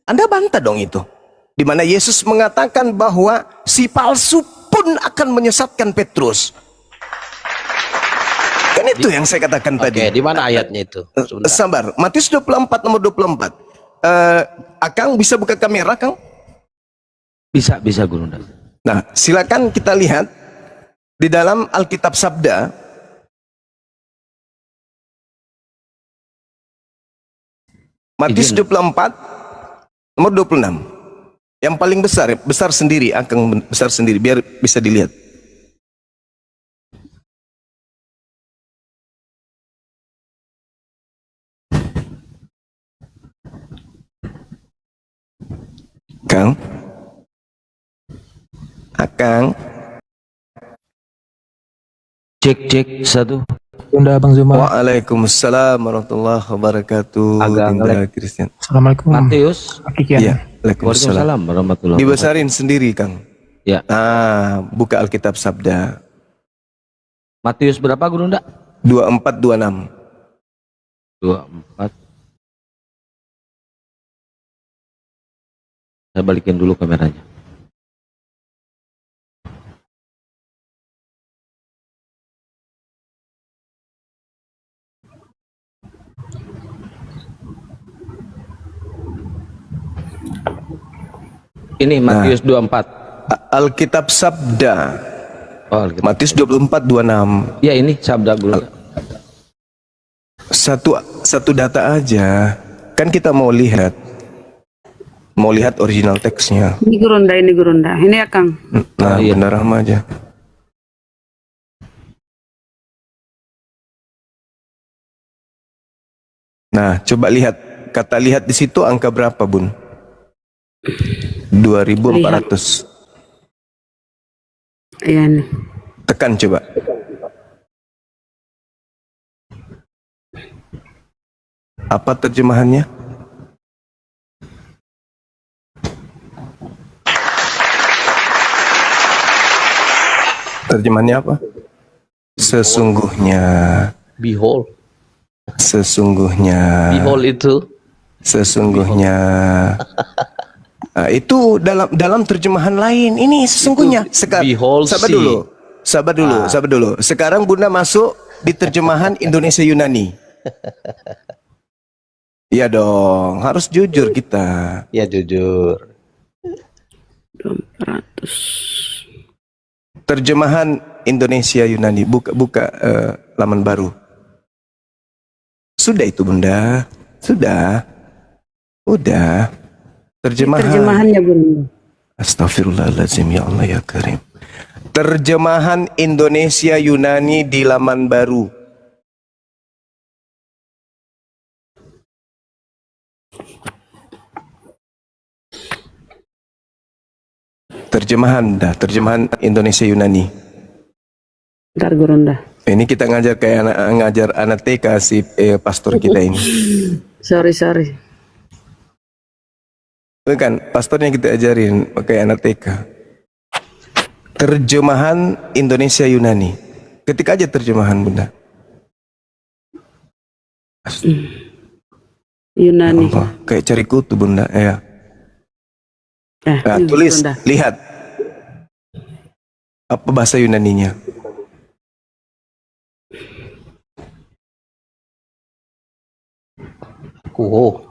Anda bantah dong itu. Di mana Yesus mengatakan bahwa si palsu pun akan menyesatkan Petrus. Kan itu yang saya katakan tadi. Oke, di mana ayatnya itu? Sabar. Matius 24 nomor 24. Akang bisa buka kamera, Kang? Bisa Guru. Nah, silakan kita lihat di dalam Alkitab Sabda. Matius 24 nomor 26. Yang paling besar sendiri, Akang besar sendiri biar bisa dilihat. Kang, Akang, Cek satu. Bunda Bang Zuma. Waalaikumsalam warahmatullahi wabarakatuh. Agak Dinda ngelek. Christian. Assalamualaikum. Matius. Hakikian. Iya, Waalaikumsalam. Waalaikumsalam warahmatullahi wabarakatuh. Dibesarin sendiri, Kang. Ya. Buka Alkitab Sabda Matius berapa Guru? 24-26. 24. Saya balikin dulu kameranya. Ini Matius 24. Alkitab Sabda Oh, Alkitab. Matius 24-26. Ya ini sabda Guru. Satu data aja. Kan kita mau lihat original teksnya. Ini Gurunda. Ini ya Kang. Nah, Iya. benar Rahma aja. Nah, coba lihat. Kata lihat di situ angka berapa, Bun? 2400. Iya nih. Tekan coba. Apa terjemahannya? Terjemahannya apa? Sesungguhnya. Behold. Sesungguhnya. Behold itu. Sesungguhnya. Nah, itu dalam terjemahan lain. Ini sesungguhnya. Sekarang behold, sabar see. dulu. Sabar dulu. Sekarang Bunda masuk di terjemahan Indonesia Yunani. Iya dong, harus jujur kita. Ya jujur. 200. Terjemahan Indonesia Yunani. Buka laman baru. Sudah itu Bunda. Sudah. Udah. Terjemahannya Gurunda. Astagfirullahaladzim, ya Allah ya Karim. Terjemahan Indonesia Yunani di laman baru. Terjemahan Indonesia Yunani. Bentar Gurunda. Ini kita ngajar anak TK si pastor kita ini. Sorry. Bukan, pastornya kita ajarin pakai anak TK. Terjemahan Indonesia Yunani. Ketik aja terjemahan Bunda. Yunani. Allah, kayak cari kutu Bunda. Ya. Nah, Ini tulis, Gurunda. lihat. Apa bahasa Yunaninya?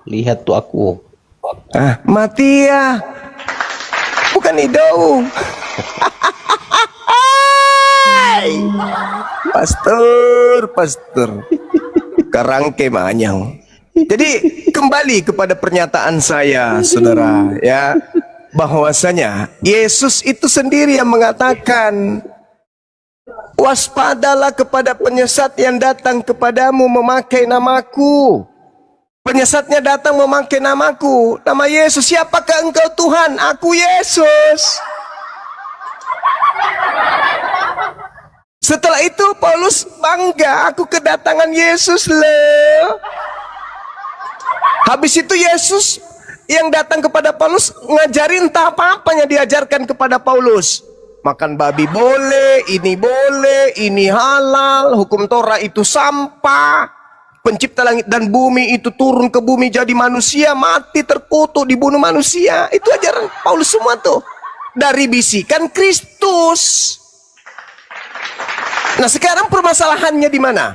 Lihat tuh aku. Mati ya. Bukan Idau. Pastor. Karangke manyang. Jadi kembali kepada pernyataan saya, saudara, ya, bahwasanya Yesus itu sendiri yang mengatakan Waspadalah kepada penyesat yang datang kepadamu memakai namaku. Penyesatnya datang memakai namaku. Nama Yesus. Siapakah engkau Tuhan? Aku Yesus. Setelah itu Paulus bangga. Aku kedatangan Yesus loh. Habis itu Yesus yang datang kepada Paulus ngajarin entah apa-apanya diajarkan kepada Paulus. Makan babi boleh, ini halal, hukum Torah itu sampah, pencipta langit dan bumi itu turun ke bumi jadi manusia, mati terkutuk, dibunuh manusia. Itu ajaran Paulus semua tuh. Dari bisikan Kristus. Nah sekarang permasalahannya di mana?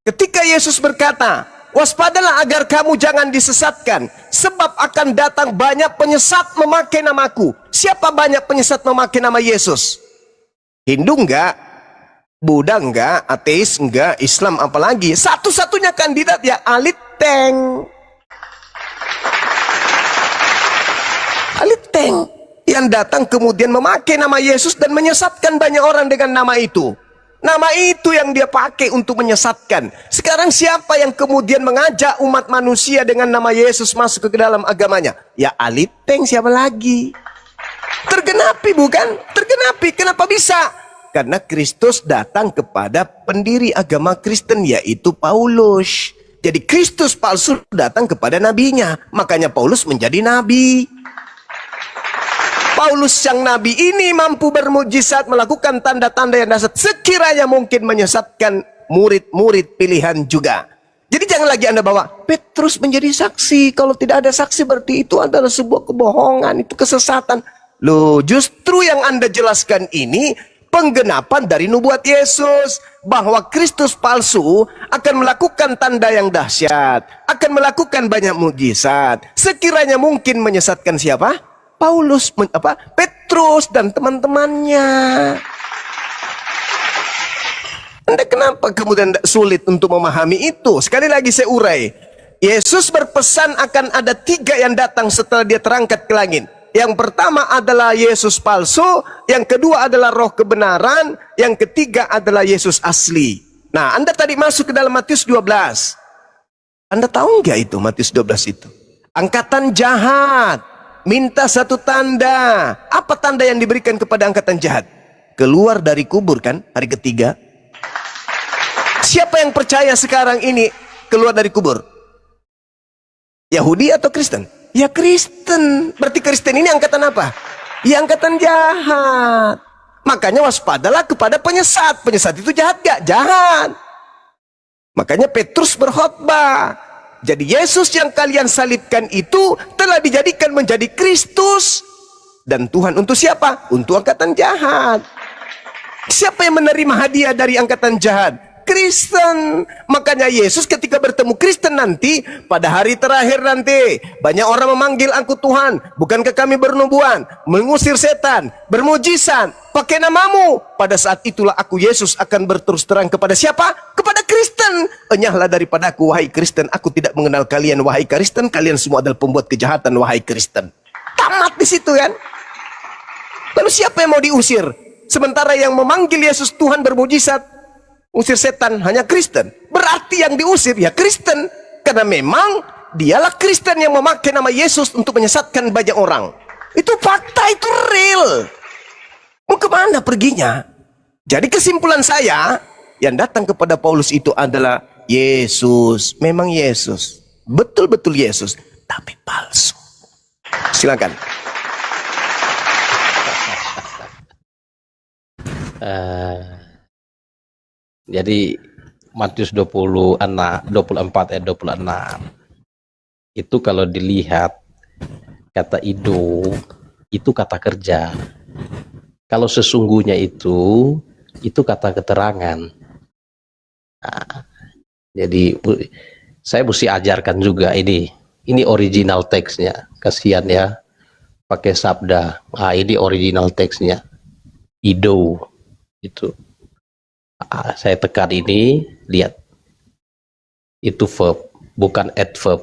Ketika Yesus berkata, waspadalah agar kamu jangan disesatkan, sebab akan datang banyak penyesat memakai namaku. Siapa banyak penyesat memakai nama Yesus? Hindu enggak, Buddha enggak, ateis enggak, Islam apalagi. Satu-satunya kandidat ya Aliteng. Aliteng yang datang kemudian memakai nama Yesus dan menyesatkan banyak orang dengan nama itu. Nama itu yang dia pakai untuk menyesatkan. Sekarang siapa yang kemudian mengajak umat manusia dengan nama Yesus masuk ke dalam agamanya? Ya Aliteng, siapa lagi? Tergenapi bukan? Tergenapi. Kenapa bisa? Karena Kristus datang kepada pendiri agama Kristen, yaitu Paulus. Jadi Kristus palsu datang kepada nabinya. Makanya Paulus menjadi nabi. Paulus yang nabi ini mampu bermujizat, melakukan tanda-tanda yang dahsyat, sekiranya mungkin menyesatkan murid-murid pilihan juga. Jadi jangan lagi Anda bawa Petrus menjadi saksi. Kalau tidak ada saksi berarti itu adalah sebuah kebohongan, itu kesesatan. Loh, justru yang Anda jelaskan ini penggenapan dari nubuat Yesus, bahwa Kristus palsu akan melakukan tanda yang dahsyat, akan melakukan banyak mujizat, sekiranya mungkin menyesatkan siapa? Paulus, Petrus dan teman-temannya. Anda kenapa kemudian sulit untuk memahami itu? Sekali lagi saya urai. Yesus berpesan akan ada 3 yang datang setelah dia terangkat ke langit. Yang pertama adalah Yesus palsu, yang kedua adalah roh kebenaran, yang ketiga adalah Yesus asli. Nah, Anda tadi masuk ke dalam Matius 12. Anda tahu nggak itu Matius 12 itu? Angkatan jahat minta satu tanda. Apa tanda yang diberikan kepada angkatan jahat? Keluar dari kubur kan, hari ketiga. Siapa yang percaya sekarang ini keluar dari kubur? Yahudi atau Kristen? Ya Kristen. Berarti Kristen ini angkatan apa? Ya angkatan jahat. Makanya waspadalah kepada penyesat. Penyesat itu jahat gak? Jahat. Makanya Petrus berkhotbah. Jadi Yesus yang kalian salibkan itu telah dijadikan menjadi Kristus. Dan Tuhan untuk siapa? Untuk angkatan jahat. Siapa yang menerima hadiah dari angkatan jahat? Kristen. Makanya Yesus ketika bertemu Kristen nanti, pada hari terakhir nanti, banyak orang memanggil aku Tuhan. Bukankah kami bernubuat, mengusir setan, bermujizat, pakai namamu? Pada saat itulah aku Yesus akan berterus terang kepada siapa? Kepada Kristen. Enyahlah daripada aku, wahai Kristen. Aku tidak mengenal kalian, wahai Kristen. Kalian semua adalah pembuat kejahatan, wahai Kristen. Tamat di situ kan? Lalu siapa yang mau diusir? Sementara yang memanggil Yesus Tuhan bermujizat, usir setan hanya Kristen. Berarti yang diusir ya Kristen. Karena memang dialah Kristen yang memakai nama Yesus untuk menyesatkan banyak orang. Itu fakta, itu real. Mau kemana perginya? Jadi kesimpulan saya, yang datang kepada Paulus itu adalah Yesus. Memang Yesus. Betul-betul Yesus. Tapi palsu. Silakan. Jadi Matius 24 ayat 26 itu kalau dilihat kata ido itu kata kerja. Kalau sesungguhnya itu kata keterangan. Nah, jadi saya mesti ajarkan juga ini original teksnya. Kasihan ya pakai sabda. Ini original teksnya. Ido itu. Saya tekan ini, lihat. Itu verb, bukan adverb.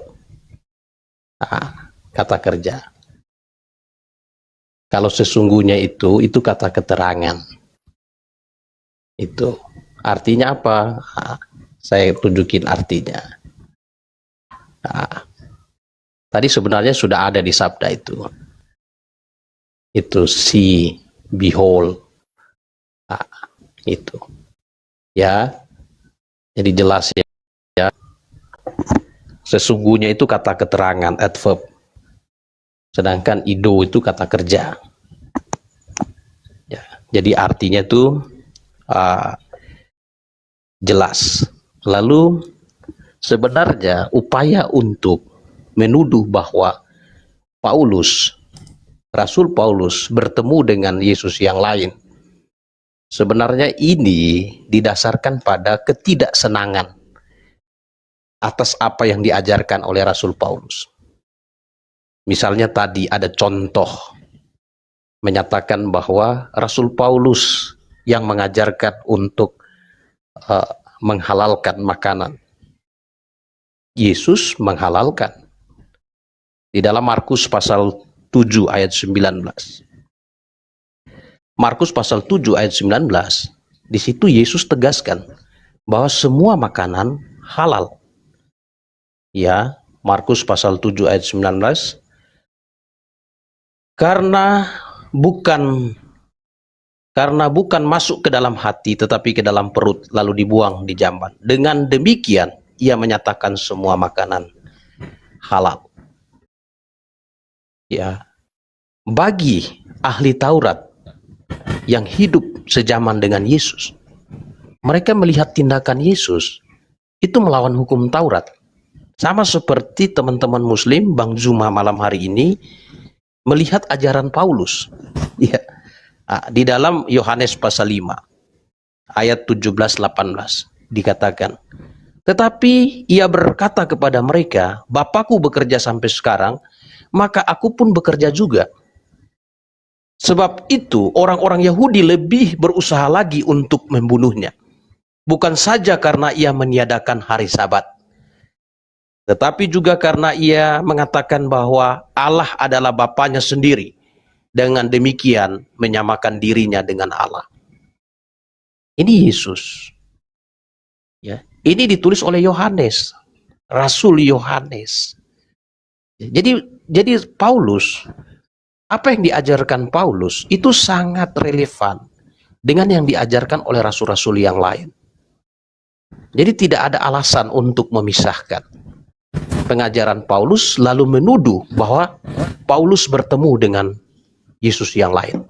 Kata kerja. Kalau sesungguhnya itu kata keterangan. Itu artinya apa? Nah, saya tunjukin artinya. Nah, tadi sebenarnya sudah ada di sabda itu. Itu see, behold. Nah, itu. Ya. Jadi jelas ya. Sesungguhnya itu kata keterangan, adverb. Sedangkan ido itu kata kerja. Ya, jadi artinya itu jelas. Lalu sebenarnya upaya untuk menuduh bahwa Rasul Paulus bertemu dengan Yesus yang lain, sebenarnya ini didasarkan pada ketidaksenangan atas apa yang diajarkan oleh Rasul Paulus. Misalnya tadi ada contoh menyatakan bahwa Rasul Paulus yang mengajarkan untuk menghalalkan makanan. Yesus menghalalkan. Di dalam Markus pasal 7 ayat 19. Markus pasal 7 ayat 19, di situ Yesus tegaskan bahwa semua makanan halal. Ya, Markus pasal 7 ayat 19. Karena bukan masuk ke dalam hati tetapi ke dalam perut lalu dibuang di jamban. Dengan demikian ia menyatakan semua makanan halal. Ya. Bagi ahli Taurat yang hidup sejaman dengan Yesus, mereka melihat tindakan Yesus itu melawan hukum Taurat. Sama seperti teman-teman Muslim Bang Zuma malam hari ini melihat ajaran Paulus. Ya. Di dalam Yohanes pasal 5 ayat 17-18 dikatakan, tetapi ia berkata kepada mereka, Bapakku bekerja sampai sekarang, maka aku pun bekerja juga. Sebab itu orang-orang Yahudi lebih berusaha lagi untuk membunuhnya. Bukan saja karena ia meniadakan hari Sabat, tetapi juga karena ia mengatakan bahwa Allah adalah Bapanya sendiri. Dengan demikian menyamakan dirinya dengan Allah. Ini Yesus. Ya, ini ditulis oleh Yohanes, Rasul Yohanes. Jadi Paulus, apa yang diajarkan Paulus itu sangat relevan dengan yang diajarkan oleh rasul-rasul yang lain. Jadi tidak ada alasan untuk memisahkan pengajaran Paulus lalu menuduh bahwa Paulus bertemu dengan Yesus yang lain.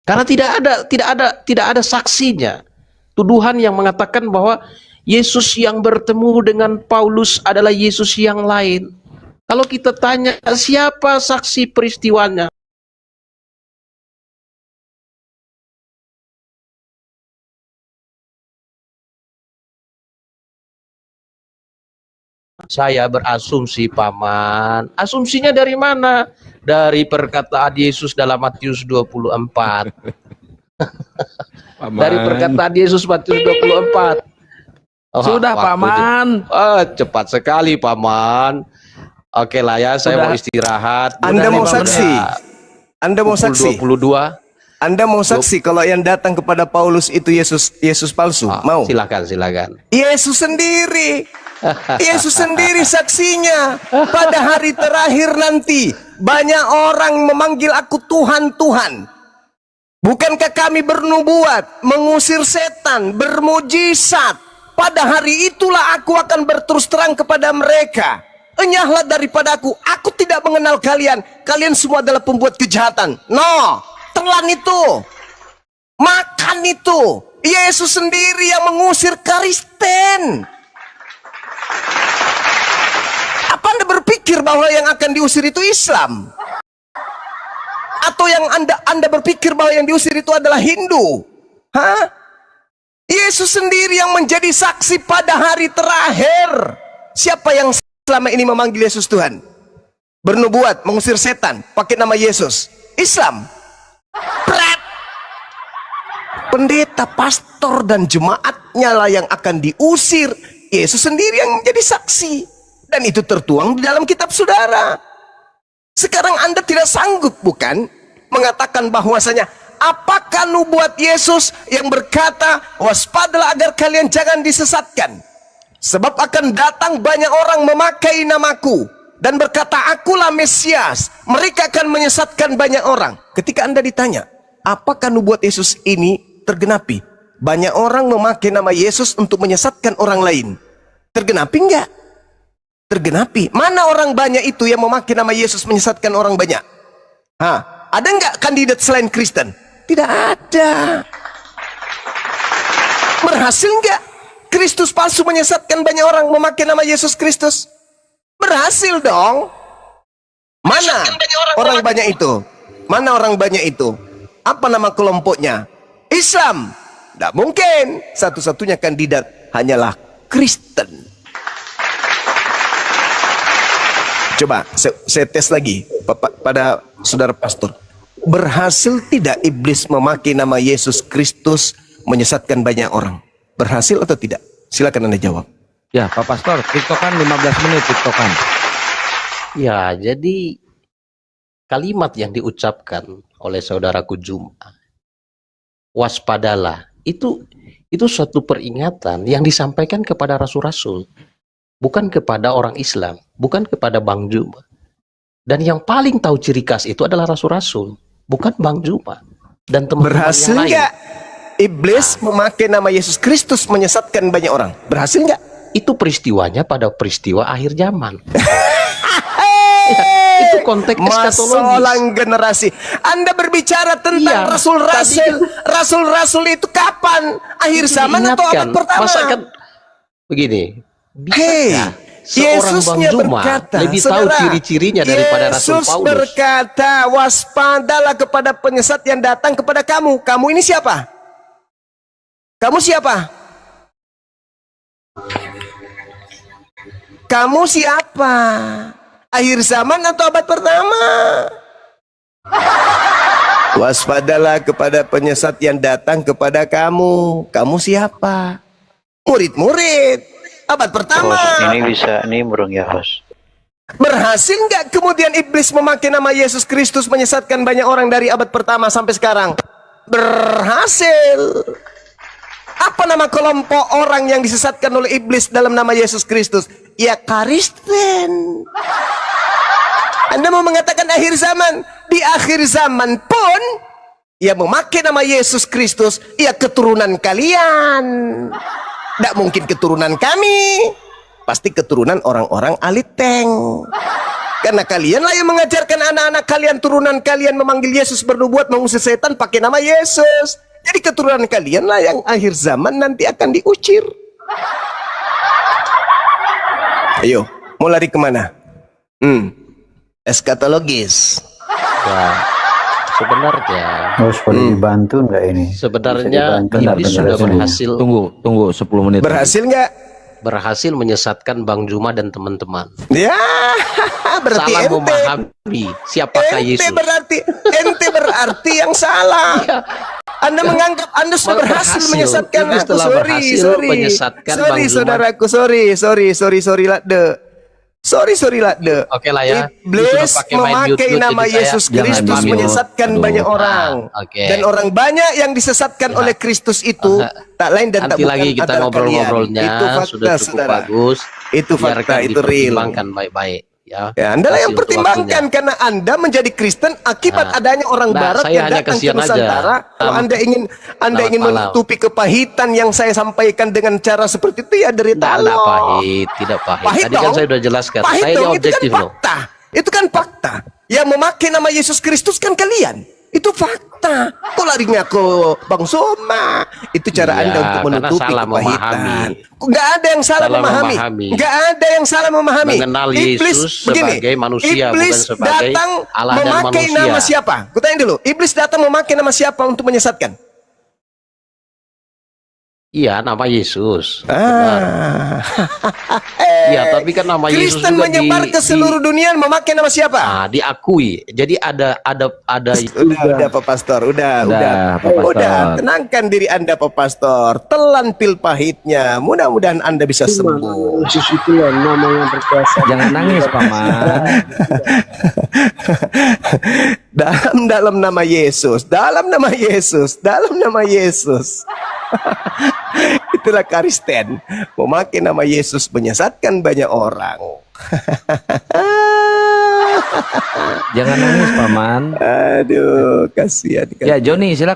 Karena tidak ada saksinya. Tuduhan yang mengatakan bahwa Yesus yang bertemu dengan Paulus adalah Yesus yang lain. Kalau kita tanya siapa saksi peristiwanya? Saya berasumsi, Paman. Asumsinya dari mana? Dari perkataan Yesus dalam Matius 24. Dari perkataan Yesus Matius 24. Sudah, Paman. Cepat sekali, Paman. Oke lah ya, saya mau istirahat. Anda mau saksi? Anda mau saksi? 22. Anda mau saksi kalau yang datang kepada Paulus itu Yesus palsu? Mau? Silakan. Yesus sendiri. Yesus sendiri saksinya. Pada hari terakhir nanti banyak orang memanggil aku Tuhan, Tuhan. Bukankah kami bernubuat, mengusir setan, bermujizat? Pada hari itulah aku akan berterus terang kepada mereka, enyahlah daripadaku, aku tidak mengenal kalian. Kalian semua adalah pembuat kejahatan. No, telan itu, makan itu. Yesus sendiri yang mengusir Kristen. Apa Anda berpikir bahwa yang akan diusir itu Islam? Atau yang Anda berpikir bahwa yang diusir itu adalah Hindu? Hah? Yesus sendiri yang menjadi saksi pada hari terakhir. Siapa yang selama ini memanggil Yesus Tuhan? Bernubuat, mengusir setan, pakai nama Yesus. Islam. Pret. Pendeta, pastor, dan jemaatnya lah yang akan diusir. Yesus sendiri yang menjadi saksi. Dan itu tertuang di dalam kitab saudara. Sekarang Anda tidak sanggup, bukan? Mengatakan bahwasanya Apakah nubuat Yesus yang berkata, waspadalah agar kalian jangan disesatkan, sebab akan datang banyak orang memakai namaku dan berkata, akulah Mesias. Mereka akan menyesatkan banyak orang. Ketika Anda ditanya, apakah nubuat Yesus ini tergenapi? Banyak orang memakai nama Yesus untuk menyesatkan orang lain. Tergenapi enggak? Tergenapi. Mana orang banyak itu yang memakai nama Yesus menyesatkan orang banyak? Ada enggak kandidat selain Kristen? Tidak ada. Berhasil enggak Kristus palsu menyesatkan banyak orang memakai nama Yesus Kristus? Berhasil dong. Mana orang banyak itu? Mana orang banyak itu? Apa nama kelompoknya? Islam. Tidak mungkin. Satu-satunya kandidat hanyalah Kristen. Coba saya tes lagi pada saudara pastor. Berhasil tidak iblis memakai nama Yesus Kristus menyesatkan banyak orang? Berhasil atau tidak? Silakan Anda jawab. Ya, Pak Pastor, TikTokan 15 menit TikTokan. Ya, jadi kalimat yang diucapkan oleh saudaraku Juma, waspadalah, itu suatu peringatan yang disampaikan kepada rasul-rasul, bukan kepada orang Islam, bukan kepada Bang Juma. Dan yang paling tahu ciri khas itu adalah rasul-rasul, bukan Bang Juma dan teman-teman Berhasil yang lain. nggak iblis memakai nama Yesus Kristus menyesatkan banyak orang? Berhasil nggak? Itu peristiwanya pada peristiwa akhir zaman. Itu konteks eskatologis. Masalah generasi. Anda berbicara tentang Iya, rasul-rasul. Rasul-rasul itu kapan? Akhir zaman atau abad pertama? Masa kan begini. Hei, Seorang Bang Yesusnya Juma berkata, lebih tahu saudara, ciri-cirinya daripada Rasul Yesus Paulus. berkata, waspadalah kepada penyesat yang datang kepada kamu. Kamu ini siapa? Kamu siapa? Kamu siapa? Akhir zaman atau abad pertama? Waspadalah kepada penyesat yang datang kepada kamu. Kamu siapa? Murid-murid abad pertama. Ini burung ya, host. Berhasil nggak kemudian iblis memakai nama Yesus Kristus menyesatkan banyak orang dari abad pertama sampai sekarang? Berhasil. Apa nama kelompok orang yang disesatkan oleh iblis dalam nama Yesus Kristus? Ya, Kristen. Anda mau mengatakan akhir zaman? Di akhir zaman pun ya memakai nama Yesus Kristus, ya keturunan kalian. Tidak mungkin keturunan kami, pasti keturunan orang-orang aliteng. Karena kalianlah yang mengajarkan anak-anak kalian, turunan kalian memanggil Yesus bernubuat mengusir setan pakai nama Yesus. Jadi keturunan kalianlah yang akhir zaman nanti akan diucir. Ayo, mau lari kemana? Eskatologis. Ya, sebenarnya Harus boleh dibantu nggak ini? sebenarnya Bisa dibantu nggak iblis sudah penjelasannya? berhasil Tunggu 10 menit. Berhasil nggak? berhasil menyesatkan Bang Juma dan teman-teman. Ya, berarti Salah ente. memahami siapakah Yesus. Ente berarti yang salah. Ya, Anda menganggap Anda sudah berhasil menyesatkan Iblis aku. telah berhasil menyesatkan Bang Juma. Saudaraku, sorry lakde. Sorry lakde. Oke lah ya. Iblis Lu sudah pakai main memakai mute, nama jadi saya Yesus jangan Kristus di-mute. menyesatkan Aduh. banyak orang. Oke. Dan orang banyak yang disesatkan Ya. oleh Kristus itu tak lain dan tak Nanti bukan lagi kita adalah ngobrol-ngobrolnya kalian. Itu fakta, sudah cukup saudara. bagus. Itu fakta, Biarkan itu real. dipertimbangkan baik-baik ya. Ya, Anda lah Kasih yang untuk pertimbangkan karena Anda menjadi Kristen akibat Nah. adanya orang Nah, Barat saya yang hanya datang ke kasihan aja. Nusantara. Kalau Anda ingin Selamat malam. menutupi kepahitan yang saya sampaikan dengan cara seperti itu, ya derita Tidak lo. pahit, tidak pahit. Pahit Tadi kan dong. saya sudah jelaskan. Pahit Saya ini dong, objektif itu kan loh. fakta. Itu kan fakta. Yang memakai nama Yesus Kristus kan kalian. Itu fakta. Kok larinya ke Bang Soma? Itu cara Iya, Anda untuk karena menutupi salah kepahitan. memahami. Nggak ada yang salah, Salah memahami. memahami. Nggak ada yang salah memahami. Mengenal Yesus begini, sebagai manusia, Iblis bukan sebagai datang Allah dan memakai manusia. nama siapa? Kutanya dulu. Iblis datang memakai nama siapa untuk menyesatkan? Iya, nama Yesus. Benar. Ah, Ya, tapi kan nama Yesus Kristen juga menyebar ke seluruh dunia memakai nama siapa? diakui. Jadi ada Udah Pak Pastor, udah. Pak Pastor. Udah, tenangkan diri Anda Pak Pastor. Telan pil pahitnya. Mudah-mudahan Anda bisa sembuh. Yesus itulah nama yang berkuasa. Jangan nangis, Paman. dalam nama Yesus, dalam nama Yesus, dalam nama Yesus. Itulah Kristen, memakai nama Yesus menyesatkan banyak orang. Jangan nangis, Paman. Aduh, kasihan. Ya, Joni, silakan.